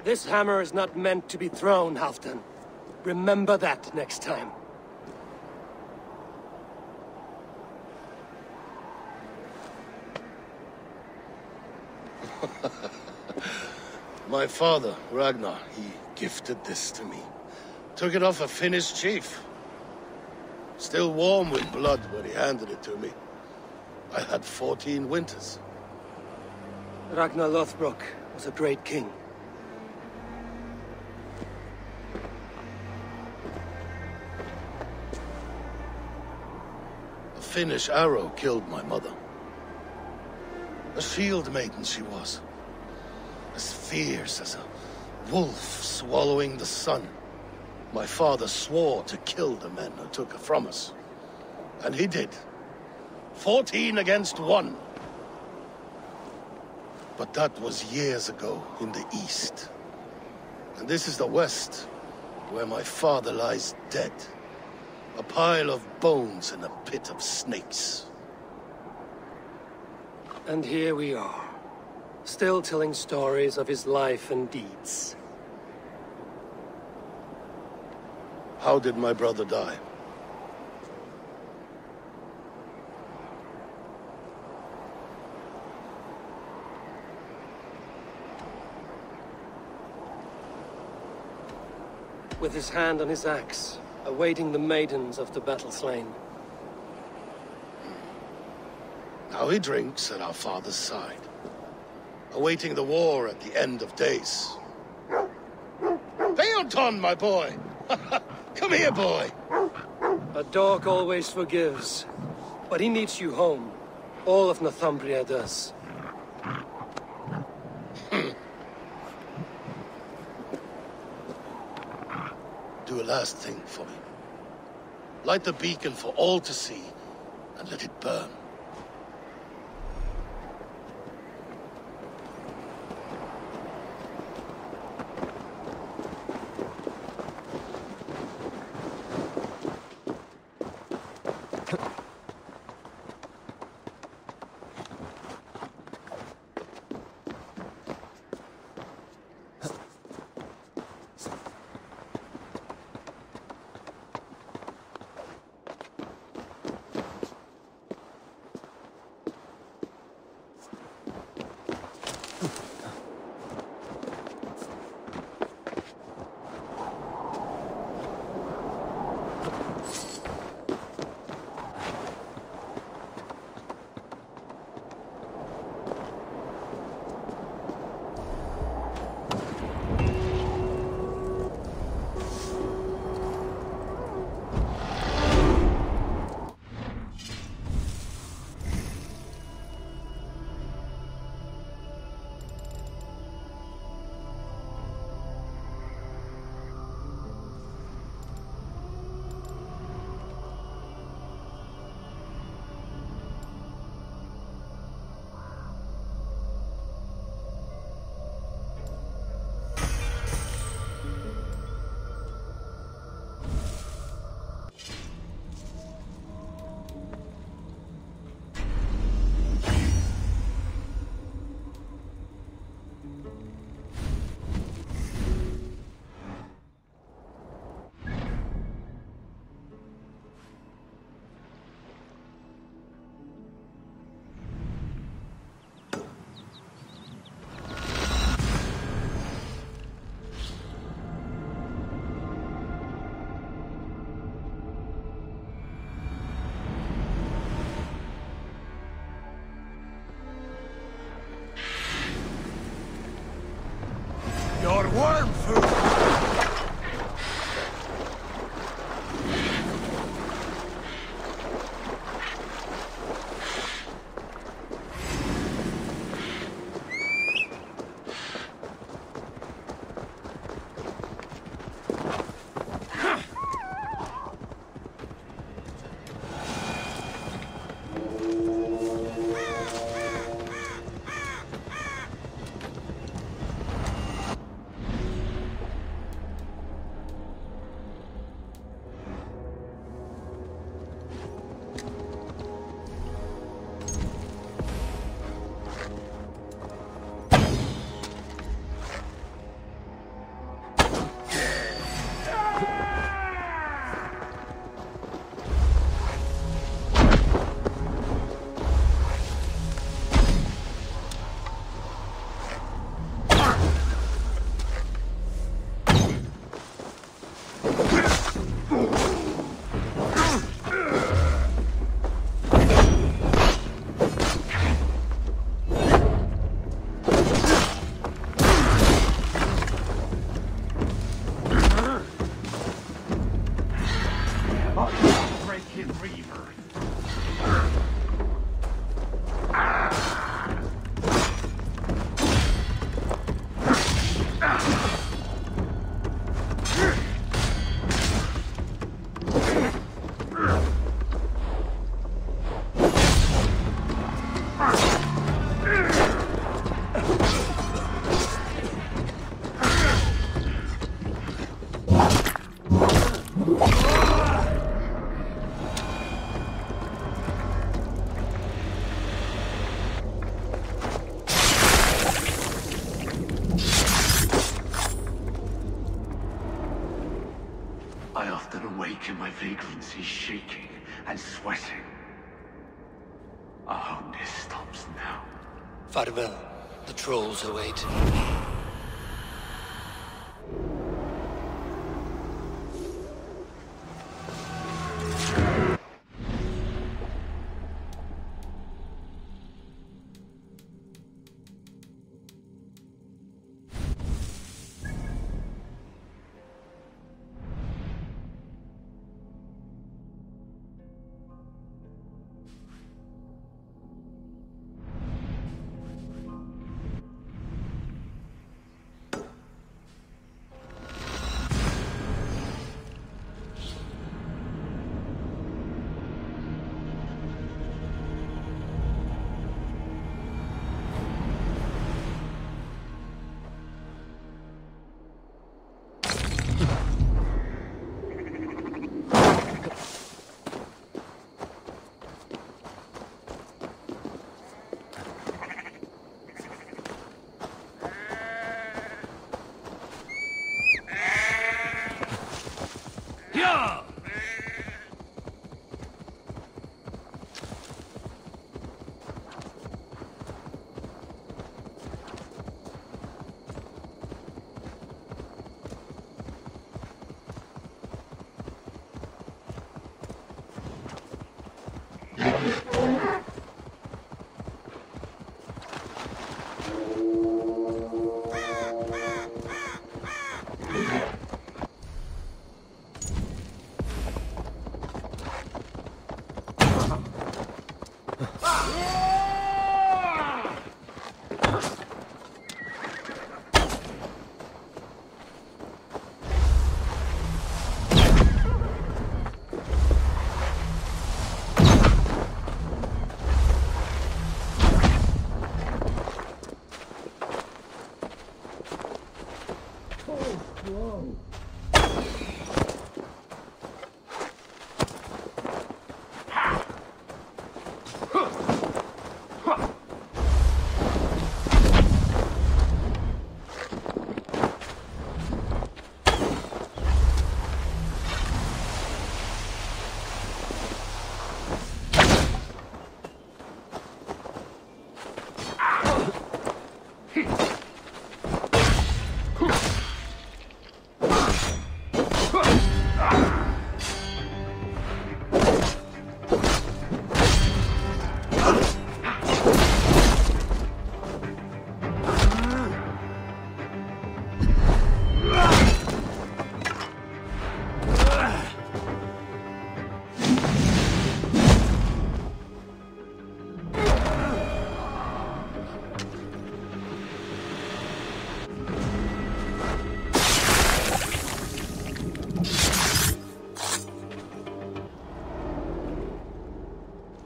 This hammer is not meant to be thrown, Halfdan. Remember that next time. My father, Ragnar, he gifted this to me. Took it off a Finnish chief. Still warm with blood when he handed it to me. I had 14 winters. Ragnar Lothbrok was a great king. A Finnish arrow killed my mother. A shield maiden she was. As fierce as a wolf swallowing the sun. My father swore to kill the men who took her from us. And he did. 14 against 1. But that was years ago in the east. And this is the west, where my father lies dead. A pile of bones in a pit of snakes. And here we are, still telling stories of his life and deeds. How did my brother die? With his hand on his axe, awaiting the maidens of the battle slain. Now he drinks at our father's side, awaiting the war at the end of days. Beoton, my boy! Come here, boy! A dog always forgives, but he needs you home. All of Northumbria does. Do a last thing for me. Light the beacon for all to see, and let it burn. Your worm food! wake in my vagrancy, shaking and sweating. I hope this stops now. Farewell. The trolls await.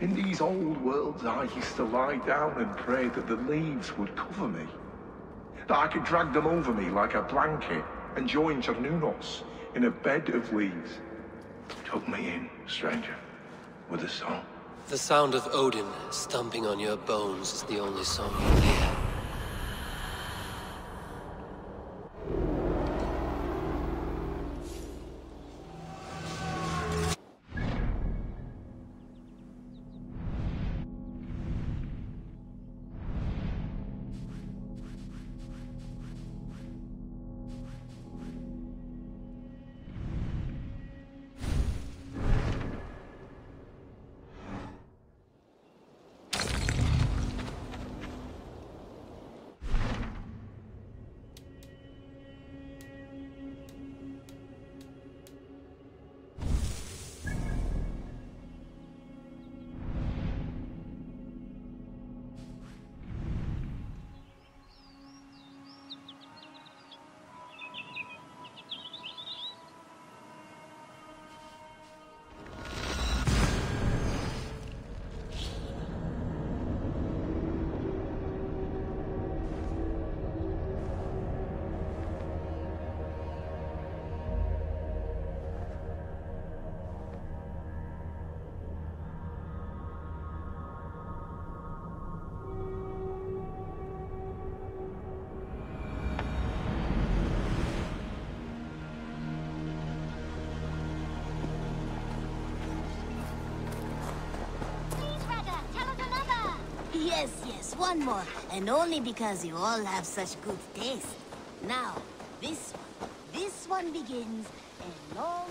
In these old worlds, I used to lie down and pray that the leaves would cover me. That I could drag them over me like a blanket and join Cernunos in a bed of leaves. Tuck me in, stranger, with a song. The sound of Odin stomping on your bones is the only song you'll hear. Yes, one more. And only because you all have such good taste. Now, this one begins a long...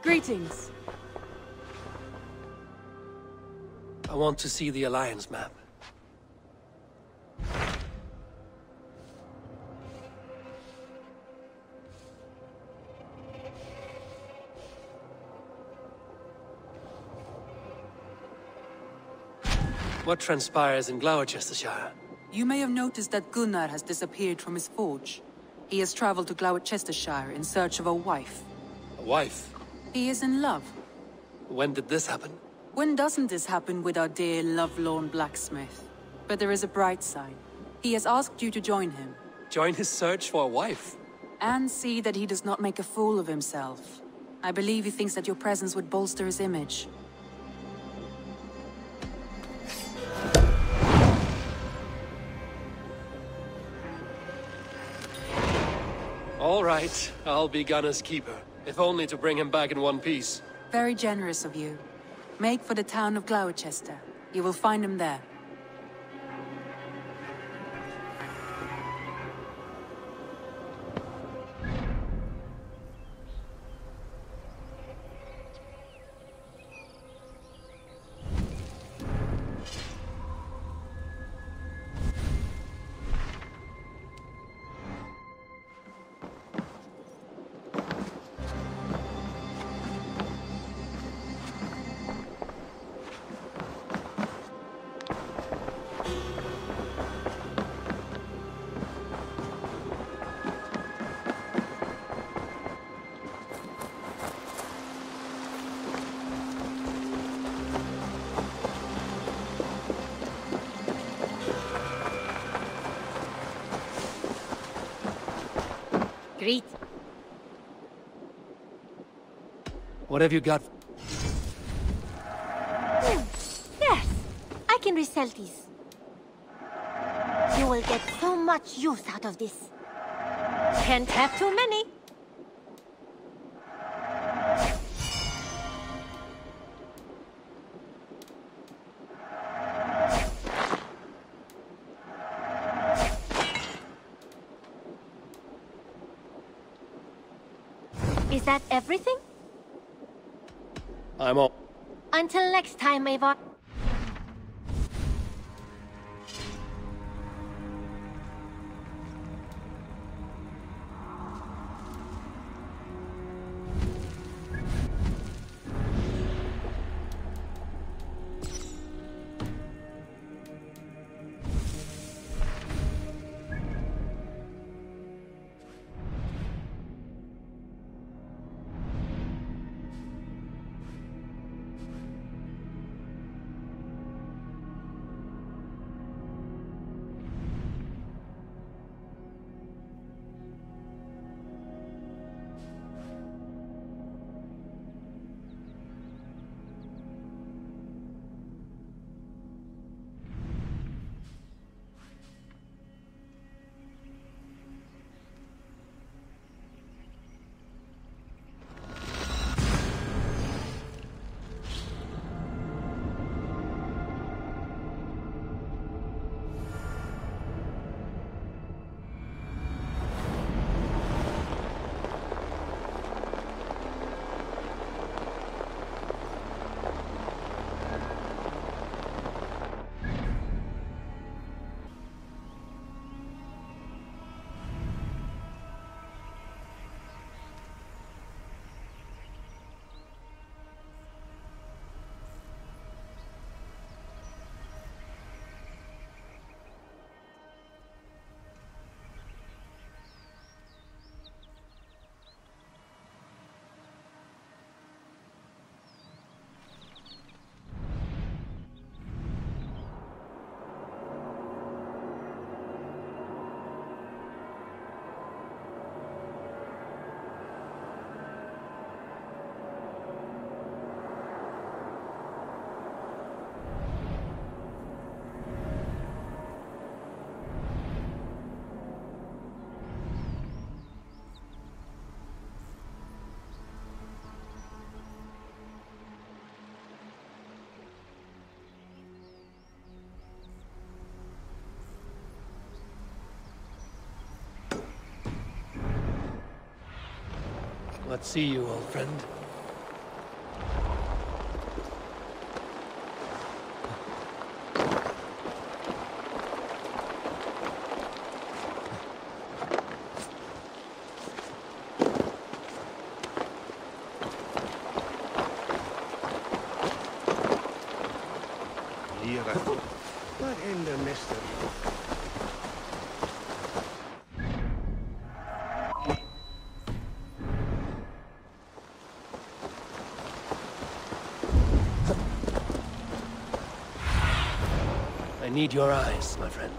Greetings. I want to see the Alliance map. What transpires in Gloucestershire? You may have noticed that Gunnar has disappeared from his forge. He has traveled to Gloucestershire in search of a wife. A wife? He is in love. When did this happen? When doesn't this happen with our dear lovelorn blacksmith? But there is a bright side. He has asked you to join him. Join his search for a wife? And see that he does not make a fool of himself. I believe he thinks that your presence would bolster his image. All right, I'll be Gunner's keeper, if only to bring him back in one piece. Very generous of you. Make for the town of Gloucester. You will find him there. Great. What have you got? Yes, I can resell these. You will get so much use out of this. Can't have too many. Is that everything? I'm all... Until next time, Eivor. Let's see you, old friend. What in the mystery? I need your eyes, my friend.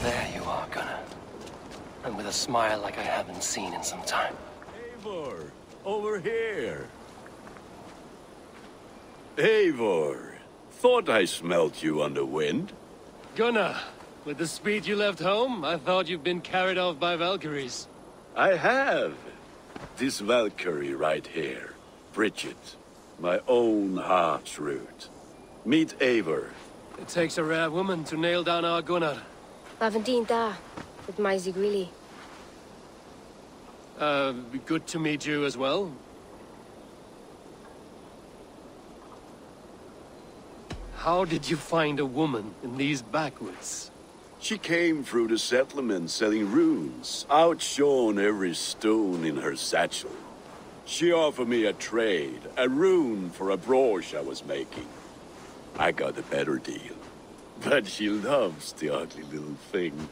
There you are, Gunnar. And with a smile like I haven't seen in some time. Eivor, over here. Eivor, thought I smelt you on the wind. Gunnar, with the speed you left home, I thought you'd been carried off by Valkyries. I have. This Valkyrie right here, Bridget, my own heart's root. Meet Eivor. It takes a rare woman to nail down our Gunnar. Lavendine da, with Maisy Greeley. Good to meet you as well. How did you find a woman in these backwoods? She came through the settlement selling runes, outshone every stone in her satchel. She offered me a trade, a rune for a brooch I was making. I got a better deal. But she loves the ugly little thing.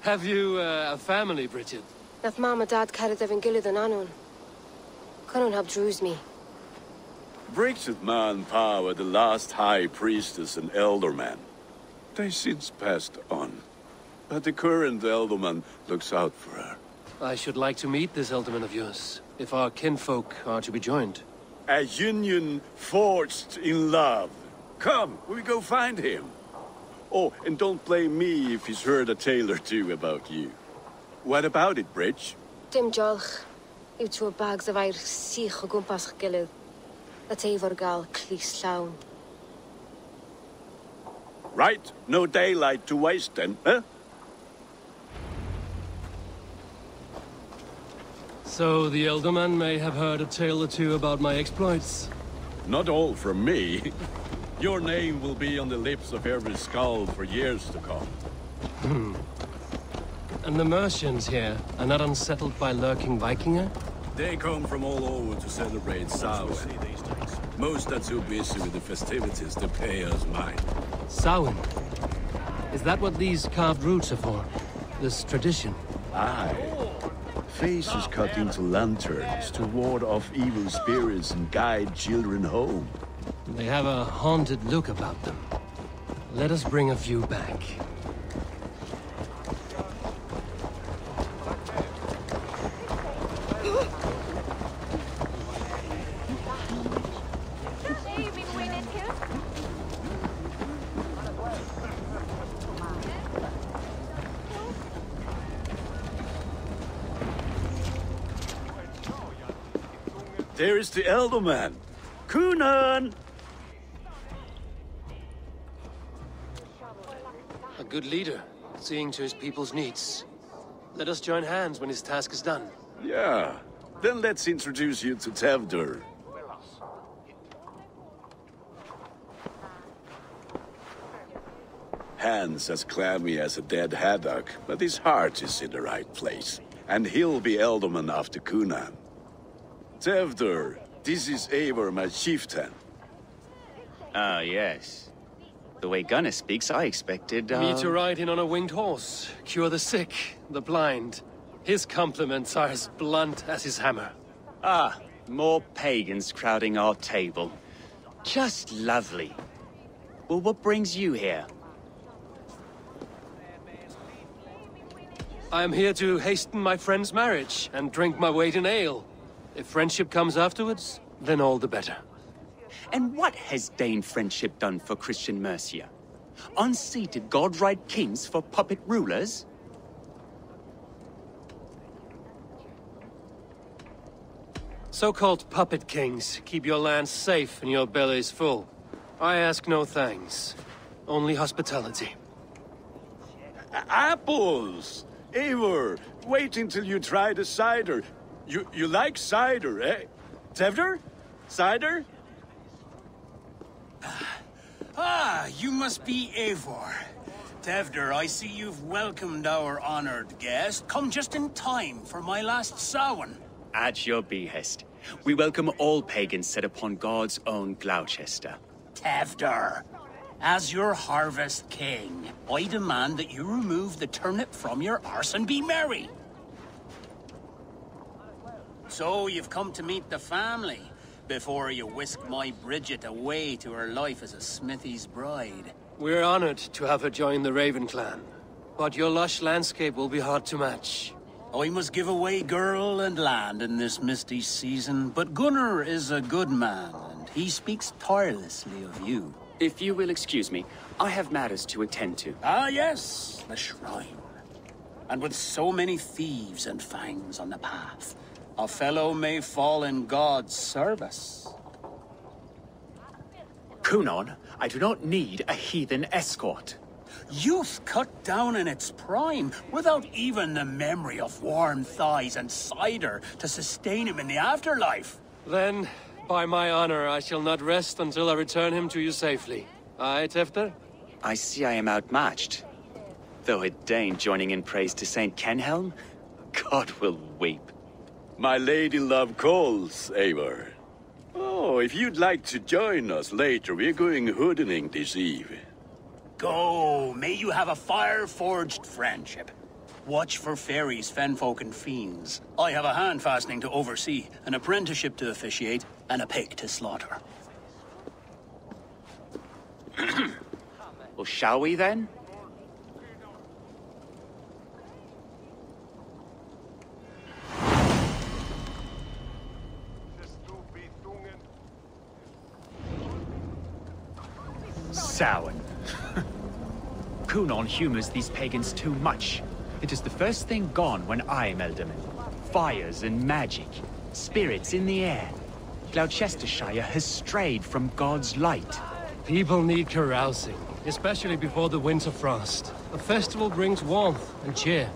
Have you a family, Bridget? Nath Mom and Dad carried Devin Gillid and Anun. Couldn't help drews me. Bridget Man were the last high priestess and elderman. They since passed on. But the current elderman looks out for her. I should like to meet this elderman of yours, if our kinfolk are to be joined. A union forged in love. Come, we go find him. Oh, and don't blame me if he's heard a tale or two about you. What about it, Bridge? Dim jolch. You two bags of air sich o gwmpas gilydd. That Eivor gal clis llawn. Right, no daylight to waste then, huh? So the elderman may have heard a tale or two about my exploits. Not all from me. Your name will be on the lips of every skull for years to come. And the merchants here are not unsettled by lurking Vikinger? They come from all over to celebrate Samhain. Most are too busy with the festivities to pay us mind. Samhain? Is that what these carved roots are for? This tradition? Aye. Faces cut into lanterns to ward off evil spirits and guide children home. They have a haunted look about them. Let us bring a few back. There is the elderman. Kunan! A good leader, seeing to his people's needs. Let us join hands when his task is done. Yeah. Then let's introduce you to Tevdur. Hands as clammy as a dead haddock, but his heart is in the right place. And he'll be elderman after Kunan. Tevdur, this is Eivor, my chieftain. Ah, yes. The way Gunnar speaks, I expected, Me to ride in on a winged horse, cure the sick, the blind. His compliments are as blunt as his hammer. Ah, more pagans crowding our table. Just lovely. Well, what brings you here? I am here to hasten my friend's marriage and drink my weight in ale. If friendship comes afterwards, then all the better. And what has Dane friendship done for Christian Mercia? Unseated godright kings for puppet rulers? So-called puppet kings keep your lands safe and your bellies full. I ask no thanks, only hospitality. Apples! Eivor, wait until you try the cider. You like cider, eh? Tevder? Cider? You must be Eivor. Tevder, I see you've welcomed our honored guest. Come just in time for my last Samhain. At your behest. We welcome all pagans set upon God's own Gloucester. Tevder, as your harvest king, I demand that you remove the turnip from your arse and be merry. So you've come to meet the family, before you whisk my Bridget away to her life as a smithy's bride. We're honored to have her join the Raven clan, but your lush landscape will be hard to match. I must give away girl and land in this misty season, but Gunnar is a good man, and he speaks tirelessly of you. If you will excuse me, I have matters to attend to. Ah, yes, the shrine. And with so many thieves and fangs on the path, a fellow may fall in God's service. Kunon, I do not need a heathen escort. Youth cut down in its prime, without even the memory of warm thighs and cider to sustain him in the afterlife. Then, by my honor, I shall not rest until I return him to you safely. Aye, Tefter? I see I am outmatched. Though a Dane joining in praise to Saint Kenhelm, God will weep. My lady love calls, Eivor. Oh, if you'd like to join us later, we're going hoodening this eve. Go, may you have a fire-forged friendship. Watch for fairies, fenfolk, and fiends. I have a hand fastening to oversee, an apprenticeship to officiate, and a pig to slaughter. Well, shall we then? Samhain. Kunon humors these pagans too much. It is the first thing gone when I am Elderman. Fires and magic, spirits in the air. Gloucestershire has strayed from God's light. People need carousing, especially before the winter frost. A festival brings warmth and cheer.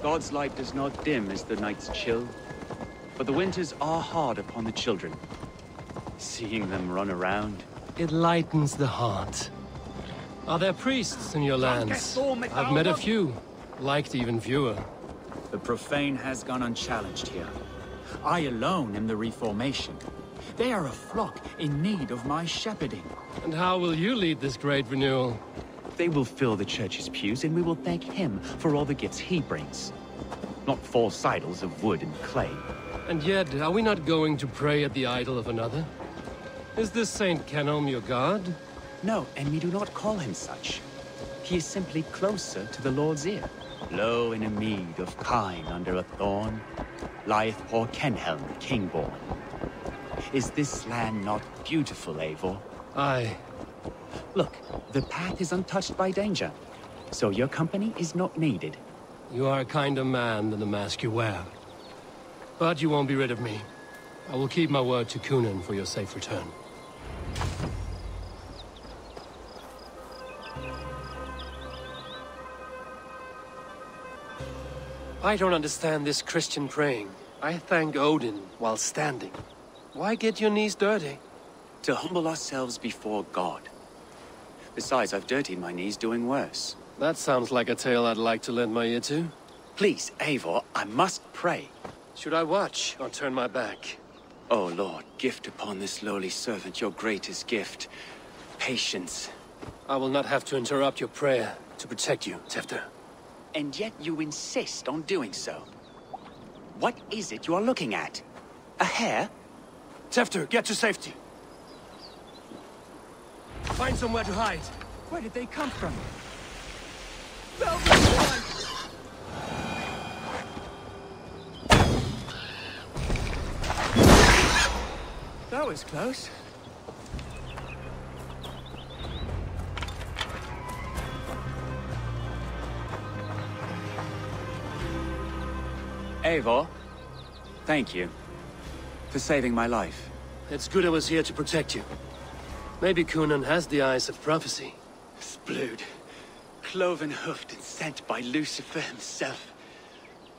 God's light does not dim as the nights chill, but the winters are hard upon the children. Seeing them run around, it lightens the heart. Are there priests in your lands? I've met a few, liked even fewer. The profane has gone unchallenged here. I alone am the reformation. They are a flock in need of my shepherding. And how will you lead this great renewal? They will fill the church's pews, and we will thank him for all the gifts he brings. Not false idols of wood and clay. And yet, are we not going to pray at the idol of another? Is this Saint Kenhelm your god? No, and we do not call him such. He is simply closer to the Lord's ear. Low in a mead of kine under a thorn, lieth poor Kenhelm, king-born. Is this land not beautiful, Eivor? Aye. Look, the path is untouched by danger, so your company is not needed. You are a kinder man than the mask you wear. But you won't be rid of me. I will keep my word to Kunon for your safe return. I don't understand this Christian praying. I thank Odin while standing. Why get your knees dirty? To humble ourselves before God. Besides, I've dirtied my knees doing worse. That sounds like a tale I'd like to lend my ear to. Please, Eivor, I must pray. Should I watch or turn my back? Oh Lord, gift upon this lowly servant your greatest gift. Patience. I will not have to interrupt your prayer to protect you, Tefter. And yet you insist on doing so. What is it you are looking at? A hare? Tefter, get to safety. Find somewhere to hide. Where did they come from? That was close. Eivor, thank you for saving my life. It's good I was here to protect you. Maybe Cunan has the eyes of prophecy. Splood, cloven-hoofed and sent by Lucifer himself.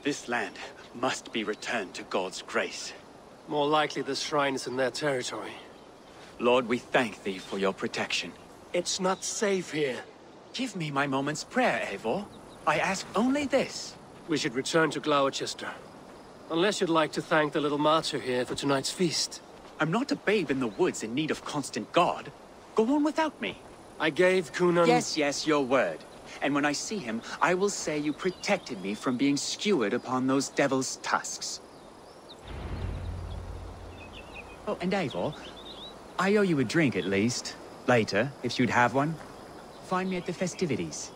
This land must be returned to God's grace. More likely the shrine is in their territory. Lord, we thank thee for your protection. It's not safe here. Give me my moment's prayer, Eivor. I ask only this. We should return to Gloucester. Unless you'd like to thank the little martyr here for tonight's feast. I'm not a babe in the woods in need of constant guard. Go on without me. I gave Cunan... Yes, your word. And when I see him, I will say you protected me from being skewered upon those devil's tusks. Oh, and Eivor, I owe you a drink at least. Later, if you'd have one. Find me at the festivities.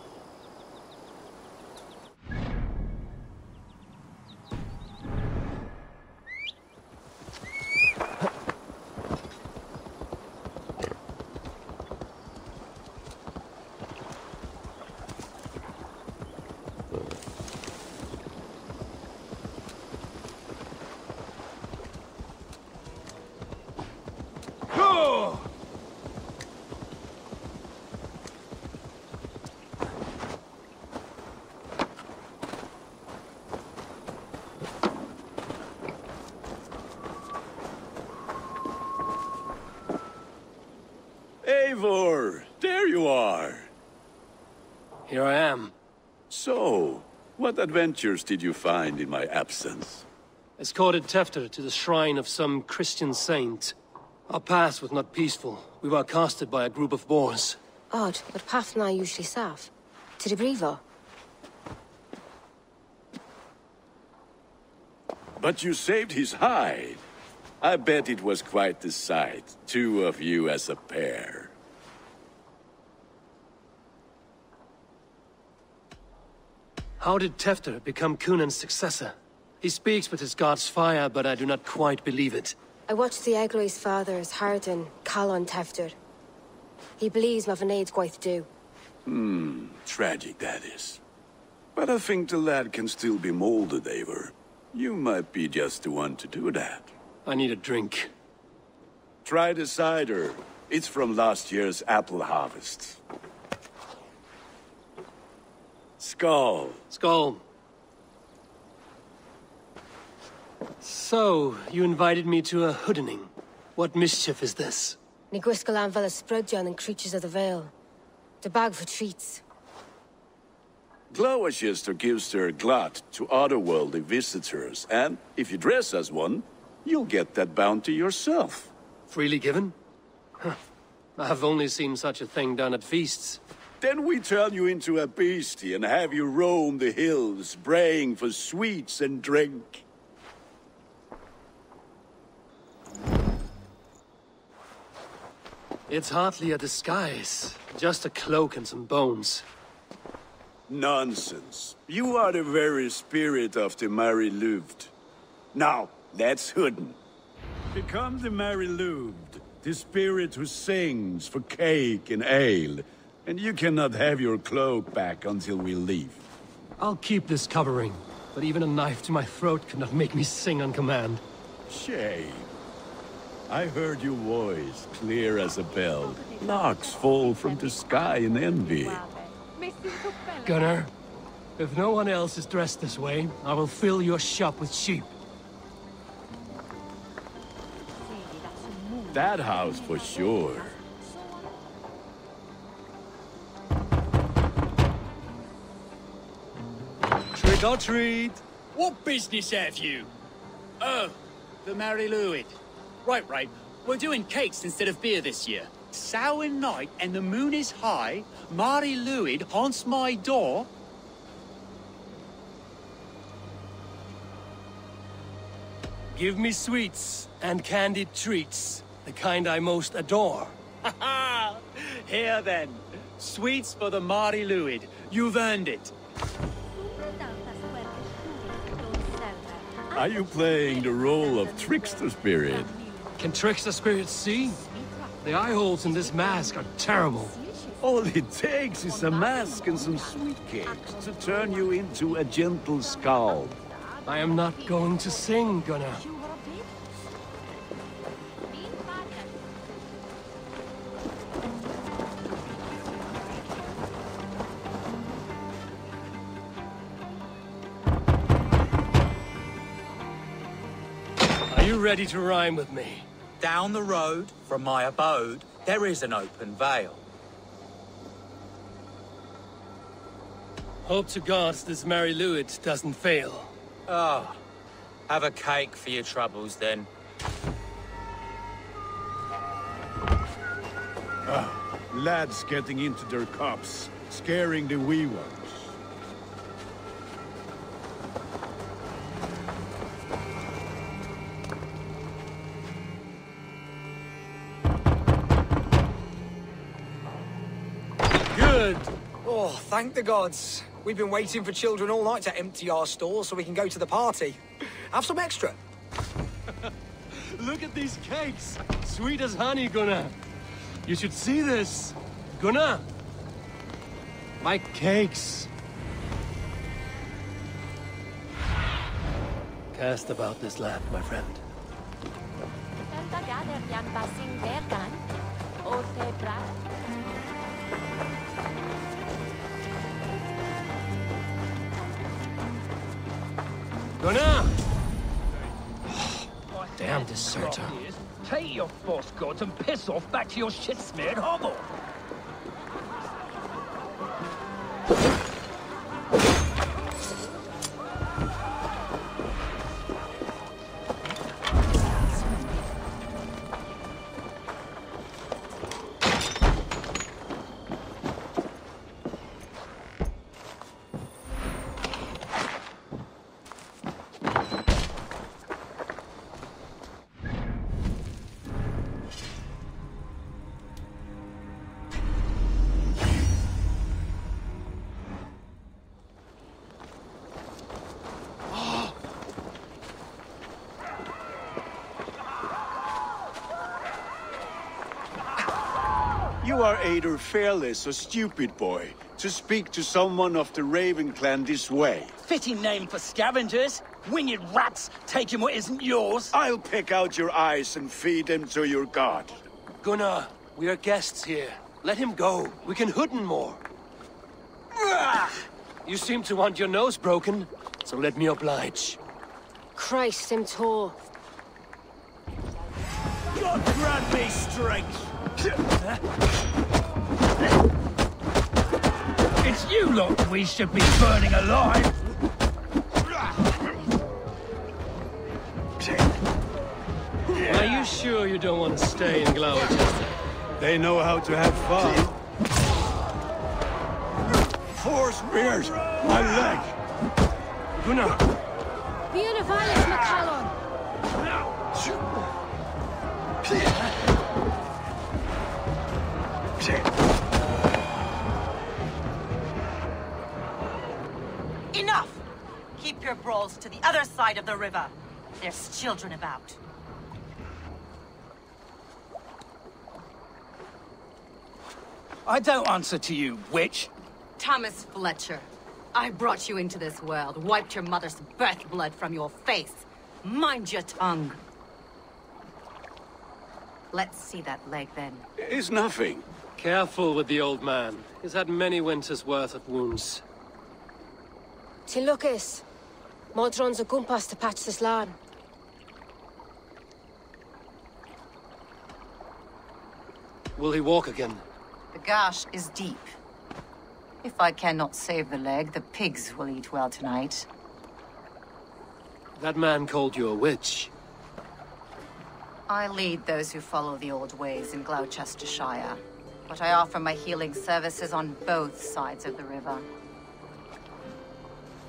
Eivor, there you are. Here I am. So, what adventures did you find in my absence? Escorted Tefter to the shrine of some Christian saint. Our path was not peaceful. We were accosted by a group of boars. Odd, but path and I usually safe. To the Brevo. But you saved his hide. I bet it was quite the sight, two of you as a pair. How did Tefter become Cunan's successor? He speaks with his god's fire, but I do not quite believe it. I watched the Egroi's father's Harden, Callin Tefter. He believes Mavanaid's quite do. Tragic that is. But I think the lad can still be molded, Eivor. You might be just the one to do that. I need a drink. Try the cider. It's from last year's apple harvest. Skull. Skull. So, you invited me to a hoodening. What mischief is this? Niguiskalan Vela Sprudjan and Creatures of the Vale. The bag for treats. Gloucester gives their glut to otherworldly visitors, and if you dress as one, you'll get that bounty yourself. Freely given? Huh. I've only seen such a thing done at feasts. Then we turn you into a beastie and have you roam the hills, braying for sweets and drink. It's hardly a disguise. Just a cloak and some bones. Nonsense. You are the very spirit of the Mari-Luved. Now, let's hooden. Become the Mari-Luved, the spirit who sings for cake and ale, and you cannot have your cloak back until we leave. I'll keep this covering, but even a knife to my throat could not make me sing on command. Shame. I heard your voice, clear as a bell. Larks fall from the sky in envy. Gunnar, if no one else is dressed this way, I will fill your shop with sheep. That house for sure. Trick or treat! What business have you? Oh, the Mari-Luved. Right. We're doing cakes instead of beer this year. Samhain night and the moon is high. Mari-Luved haunts my door. Give me sweets and candied treats, the kind I most adore. Ha ha! Here then, sweets for the Mari-Luved. You've earned it. Are you playing the role of trickster spirit? Can trickster spirits see? The eye holes in this mask are terrible. All it takes is a mask and some sweet cakes to turn you into a gentle skald. I am not going to sing, Gunnar. Are you ready to rhyme with me? Down the road from my abode, there is an open vale. Hope to God this Mary Lewis doesn't fail. Oh, have a cake for your troubles then. Lads getting into their cups, scaring the wee ones. Good! Oh, thank the gods. We've been waiting for children all night to empty our stores so we can go to the party. Have some extra. Look at these cakes! Sweet as honey, Gunnar. You should see this. Gunnar! My cakes. Cast about this land, my friend. Gunnar! Damn deserter. Take your false gods and piss off back to your shit-smeared hovel. You are either fearless or stupid, boy, to speak to someone of the Raven clan this way. Fitting name for scavengers. Winged rats taking what isn't yours. I'll pick out your eyes and feed them to your god. Gunnar, we are guests here. Let him go. We can hooten more. You seem to want your nose broken, so let me oblige. Christ, him tall. God grant me strength. It's you lot we should be burning alive. Are you sure you don't want to stay in Gloucester? They know how to have fun. 4 spears! My leg! Gunnar! Be in a violence, McCallum! Enough! Keep your brawls to the other side of the river. There's children about. I don't answer to you, witch. Thomas Fletcher, I brought you into this world, wiped your mother's birth blood from your face. Mind your tongue. Let's see that leg, then. It's nothing. Careful with the old man. He's had many winters' worth of wounds. Till Lucas. Modron's a gumpas to patch this land. Will he walk again? The gash is deep. If I cannot save the leg, the pigs will eat well tonight. That man called you a witch. I lead those who follow the old ways in Gloucestershire, but I offer my healing services on both sides of the river.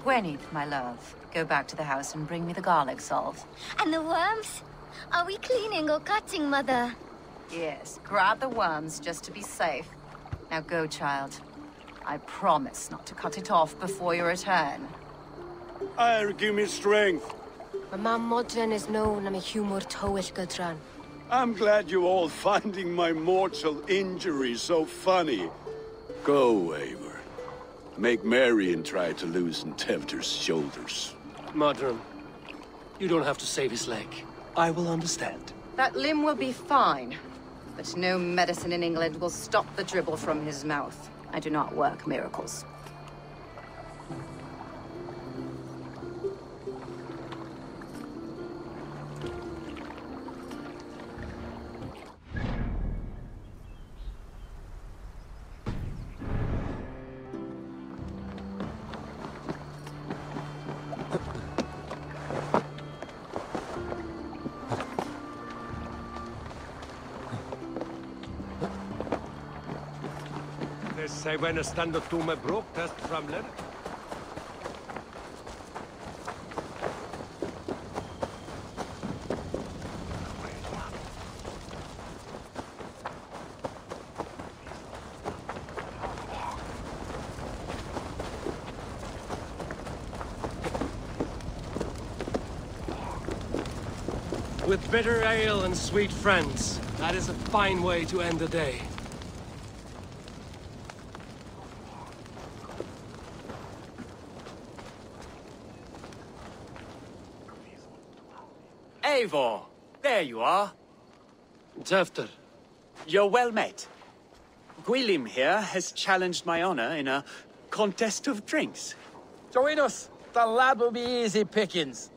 Gwenith, my love, go back to the house and bring me the garlic salt. And the worms? Are we cleaning or cutting, Mother? Yes, grab the worms just to be safe. Now go, child. I promise not to cut it off before your return. Give me strength. My mum Modron is known am a humor towish gudran. I'm glad you all finding my mortal injury so funny. Go, Eivor. Make merry and try to loosen Tevder's shoulders. Modron, you don't have to save his leg. I will understand. That limb will be fine, but no medicine in England will stop the dribble from his mouth. I do not work miracles. Sei wenn stando tu me brok test framler. With bitter ale and sweet friends, that is a fine way to end the day. Eivor, there you are. Tevder. You're well met. Gwilym here has challenged my honor in a contest of drinks. Join us. The lad will be easy pickings.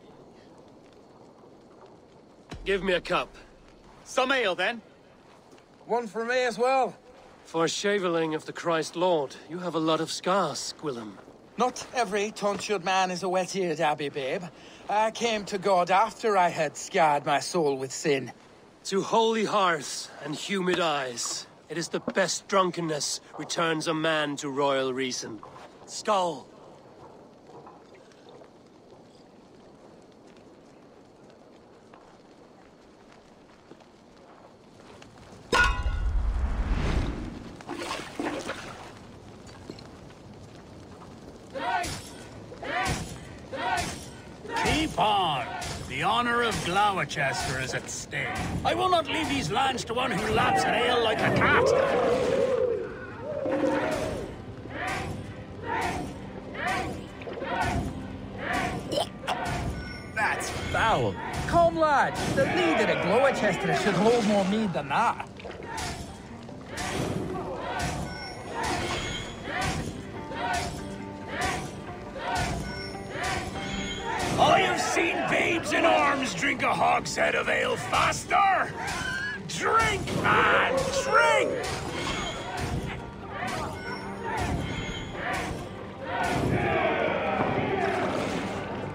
Give me a cup. Some ale, then. One for me as well. For shaveling of the Christ Lord, you have a lot of scars, Gwilym. Not every tonsured man is a wet-eared abbey, babe. I came to God after I had scarred my soul with sin. To holy hearths and humid eyes, it is the best drunkenness returns a man to royal reason. Skull. Keep on. The honor of Gloucester is at stake. I will not leave these lands to one who laps at ale like a cat. That's foul. Come, lad. The leader of Gloucester should hold more mead than that. I have seen babes in arms drink a hogshead of ale faster! Drink, man! Drink!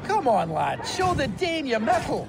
Come on, lad. Show the Dane your mettle.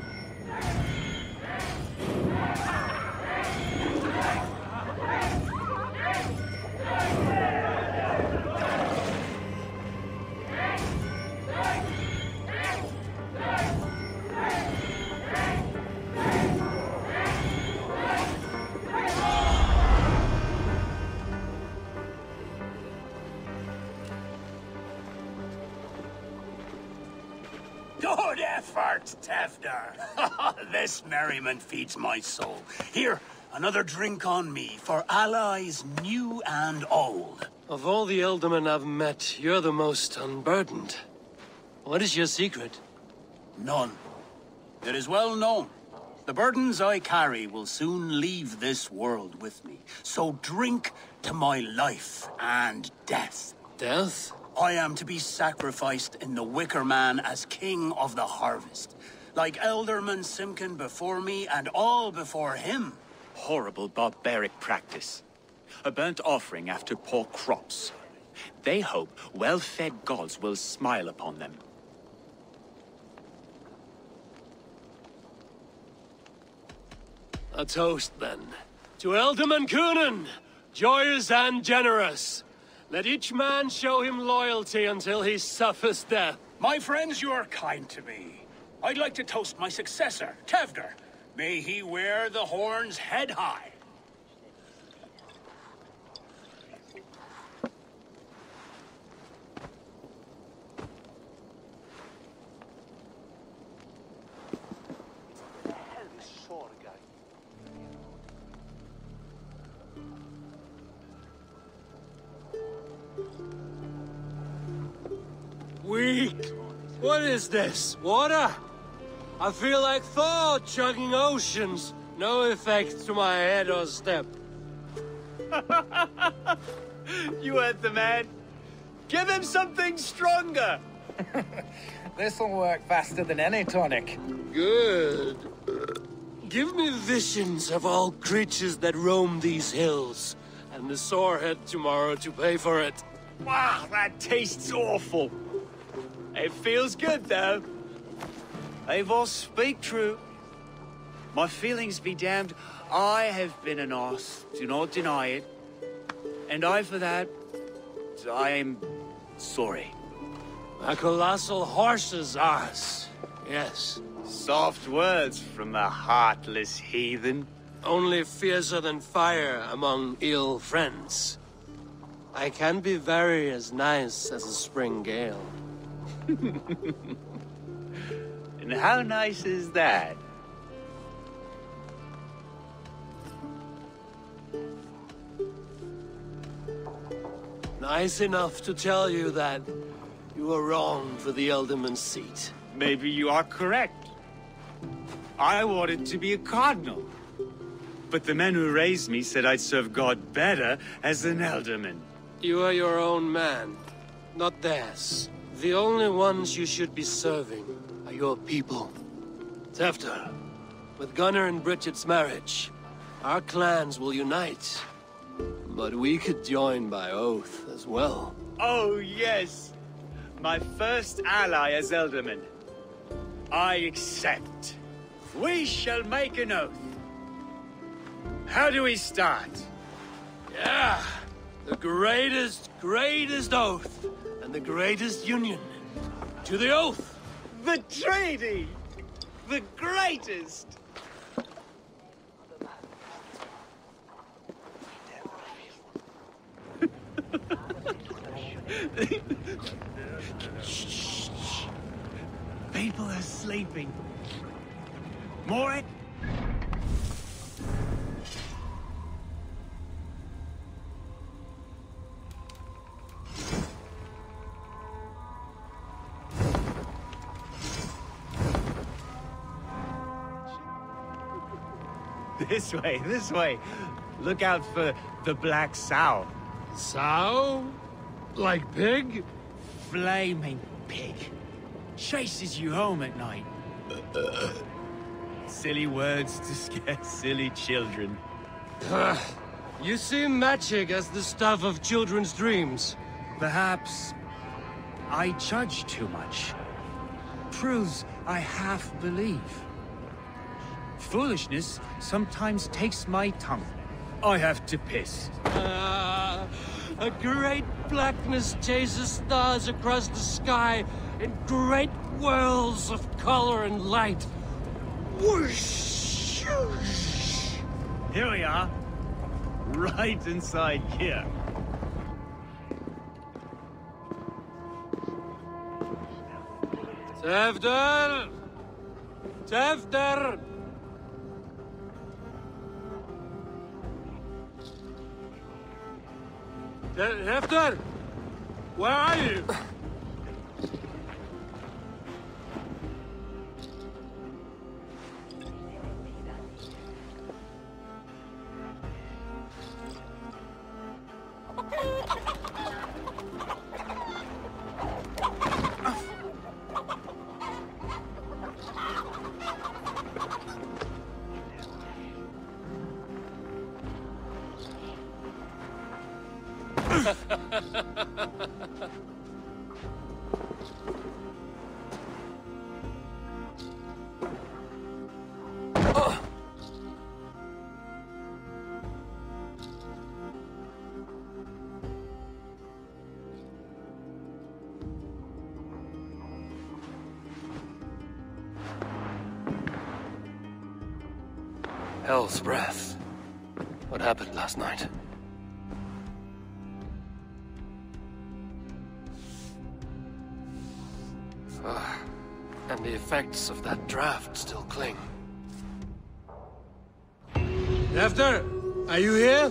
Good effort, Tevder. This merriment feeds my soul. Here, another drink on me for allies new and old. Of all the ealdormen I've met, you're the most unburdened. What is your secret? None. It is well known. The burdens I carry will soon leave this world with me. So drink to my life and death. Death? I am to be sacrificed in the Wicker Man as king of the harvest. Like Elderman Simkin before me and all before him. Horrible barbaric practice. A burnt offering after poor crops. They hope well-fed gods will smile upon them. A toast, then. To Ealdorman Coonan, joyous and generous. Let each man show him loyalty until he suffers death. My friends, you are kind to me. I'd like to toast my successor, Tevder. May he wear the horns head high. speak! What is this? Water? I feel like Thor chugging oceans. No effect to my head or step. You heard the man. Give him something stronger. This'll work faster than any tonic. Good. Give me visions of all creatures that roam these hills, and the sorehead tomorrow to pay for it. Wow, that tastes awful. It feels good, though. They both speak true. My feelings be damned. I have been an arse, do not deny it. And I, for that, I am sorry. A colossal horse's arse, yes. Soft words from the heartless heathen. Only fiercer than fire among ill friends. I can be very as nice as a spring gale. And how nice is that? Nice enough to tell you that you were wrong for the Elderman's seat. Maybe you are correct. I wanted to be a cardinal. But the men who raised me said I'd serve God better as an alderman. You are your own man, not theirs. The only ones you should be serving are your people. Tefter, with Gunnar and Bridget's marriage, our clans will unite. But we could join by oath as well. Oh, yes. My first ally as Elderman. I accept. We shall make an oath. How do we start? Yeah! The greatest oath, and the greatest union. To the oath! The treaty! The greatest! Shh. People are sleeping. More. This way. Look out for the black sow. Sow? Like pig? Flaming pig. Chases you home at night. Silly words to scare silly children. You see magic as the stuff of children's dreams. Perhaps I judge too much. Proves I half believe. Foolishness sometimes takes my tongue. I have to piss. A great blackness chases stars across the sky in great whirls of color and light. Whoosh! Here we are. Right inside here. Tefter! Tefter! Tefter! Where are you? Hell's breath. What happened last night? And the effects of that draft still cling. Tefter, are you here?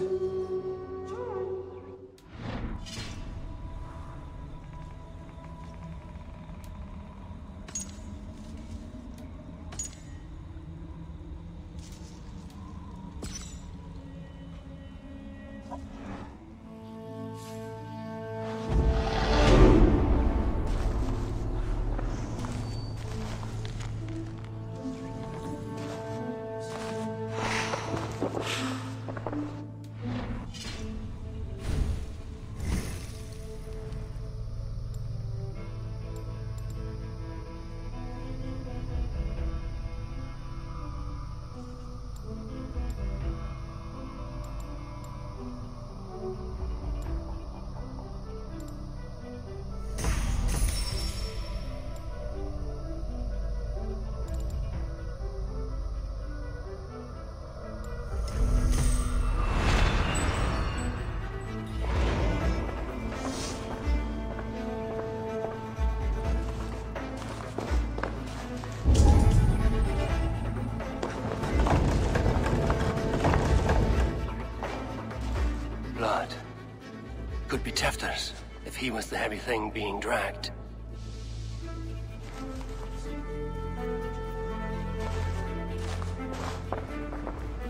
Tefter's, if he was the heavy thing being dragged.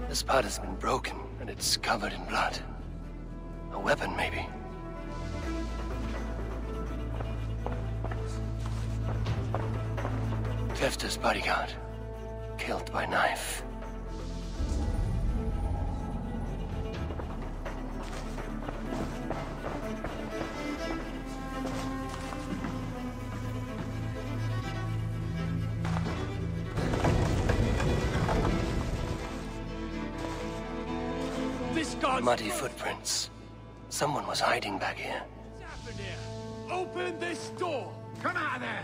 The spud has been broken, and it's covered in blood. A weapon, maybe. Tefter's bodyguard, killed by knife. Muddy footprints. Someone was hiding back here. What's happened here? Open this door! Come out of there!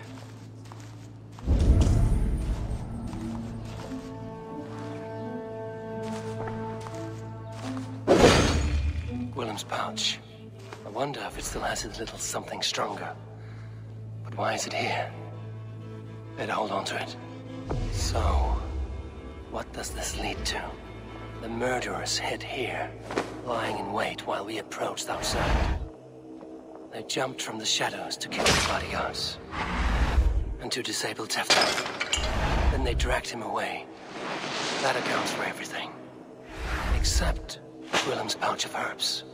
Willem's pouch. I wonder if it still has his little something stronger. But why is it here? Better hold on to it. So, what does this lead to? The murderers hid here, lying in wait while we approached outside. They jumped from the shadows to kill the bodyguards. And to disable Tefter. Then they dragged him away. That accounts for everything. Except Willem's pouch of herbs.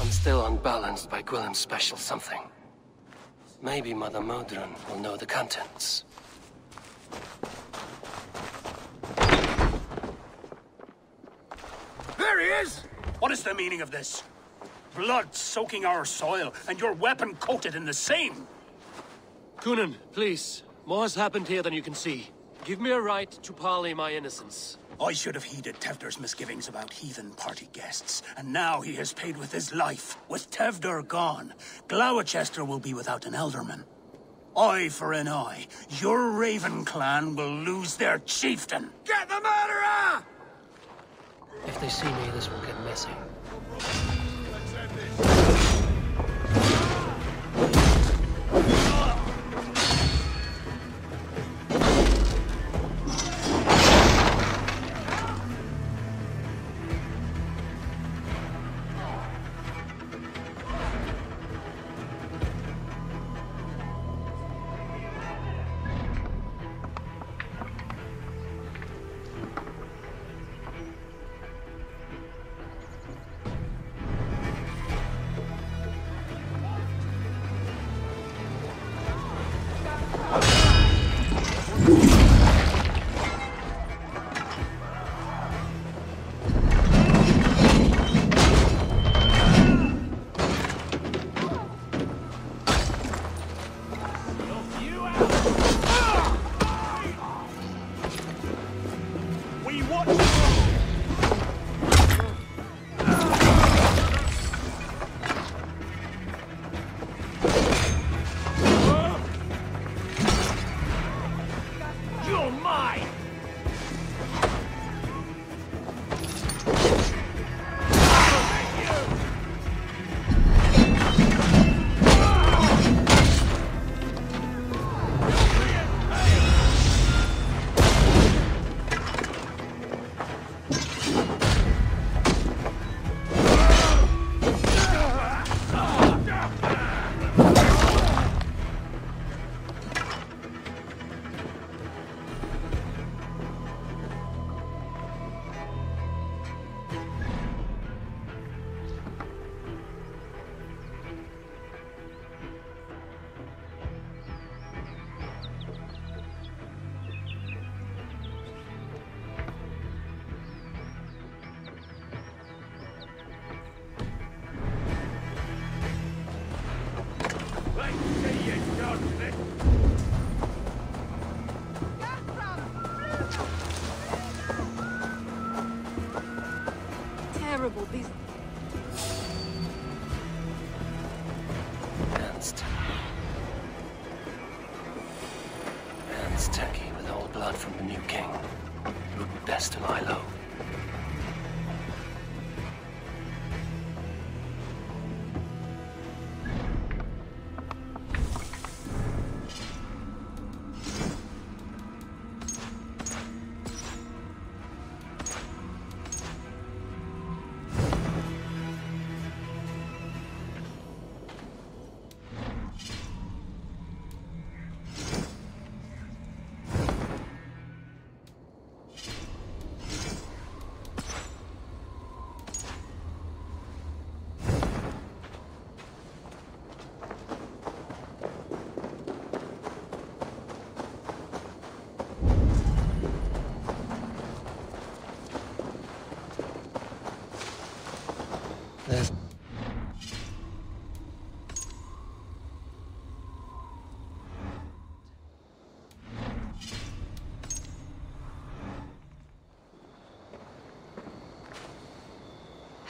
I'm still unbalanced by Willem's special something. Maybe Mother Modron will know the contents. There he is! What is the meaning of this? Blood soaking our soil, and your weapon coated in the same! Kunin, please. More has happened here than you can see. Give me a right to parley my innocence. I should have heeded Tevder's misgivings about heathen party guests, and now he has paid with his life. With Tevder gone, Gloucester will be without an elderman. Eye for an eye. Your Raven clan will lose their chieftain. Get the murderer! If they see me, this will get messy. Let's end this. Terrible, these... Hands tacky with old blood from the new king. Looked best to lie low.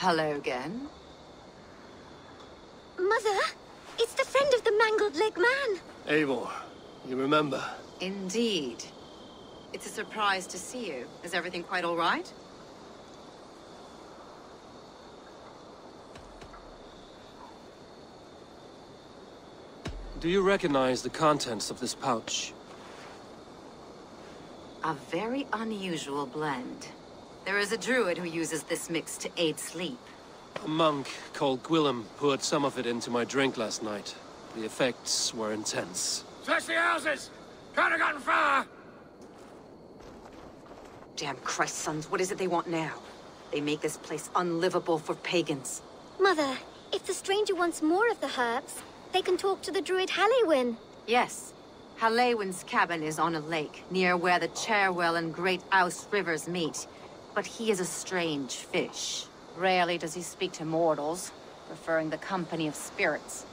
Hello again. Mother, it's the friend of the mangled leg man. Eivor, you remember? Indeed. It's a surprise to see you. Is everything quite all right? Do you recognize the contents of this pouch? A very unusual blend. There is a druid who uses this mix to aid sleep. A monk called Gwillem poured some of it into my drink last night. The effects were intense. Search the houses! Can't have gotten far! Damn Christ, sons, what is it they want now? They make this place unlivable for pagans. Mother, if the stranger wants more of the herbs, they can talk to the druid Halewyn. Yes. Halewyn's cabin is on a lake, near where the Cherwell and Great Ouse rivers meet. But he is a strange fish. Rarely does he speak to mortals, preferring the company of spirits.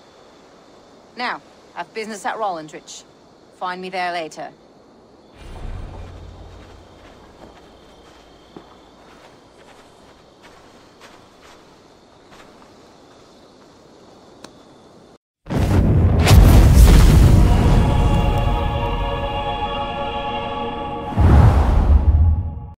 Now, I've business at Rollindrich. Find me there later.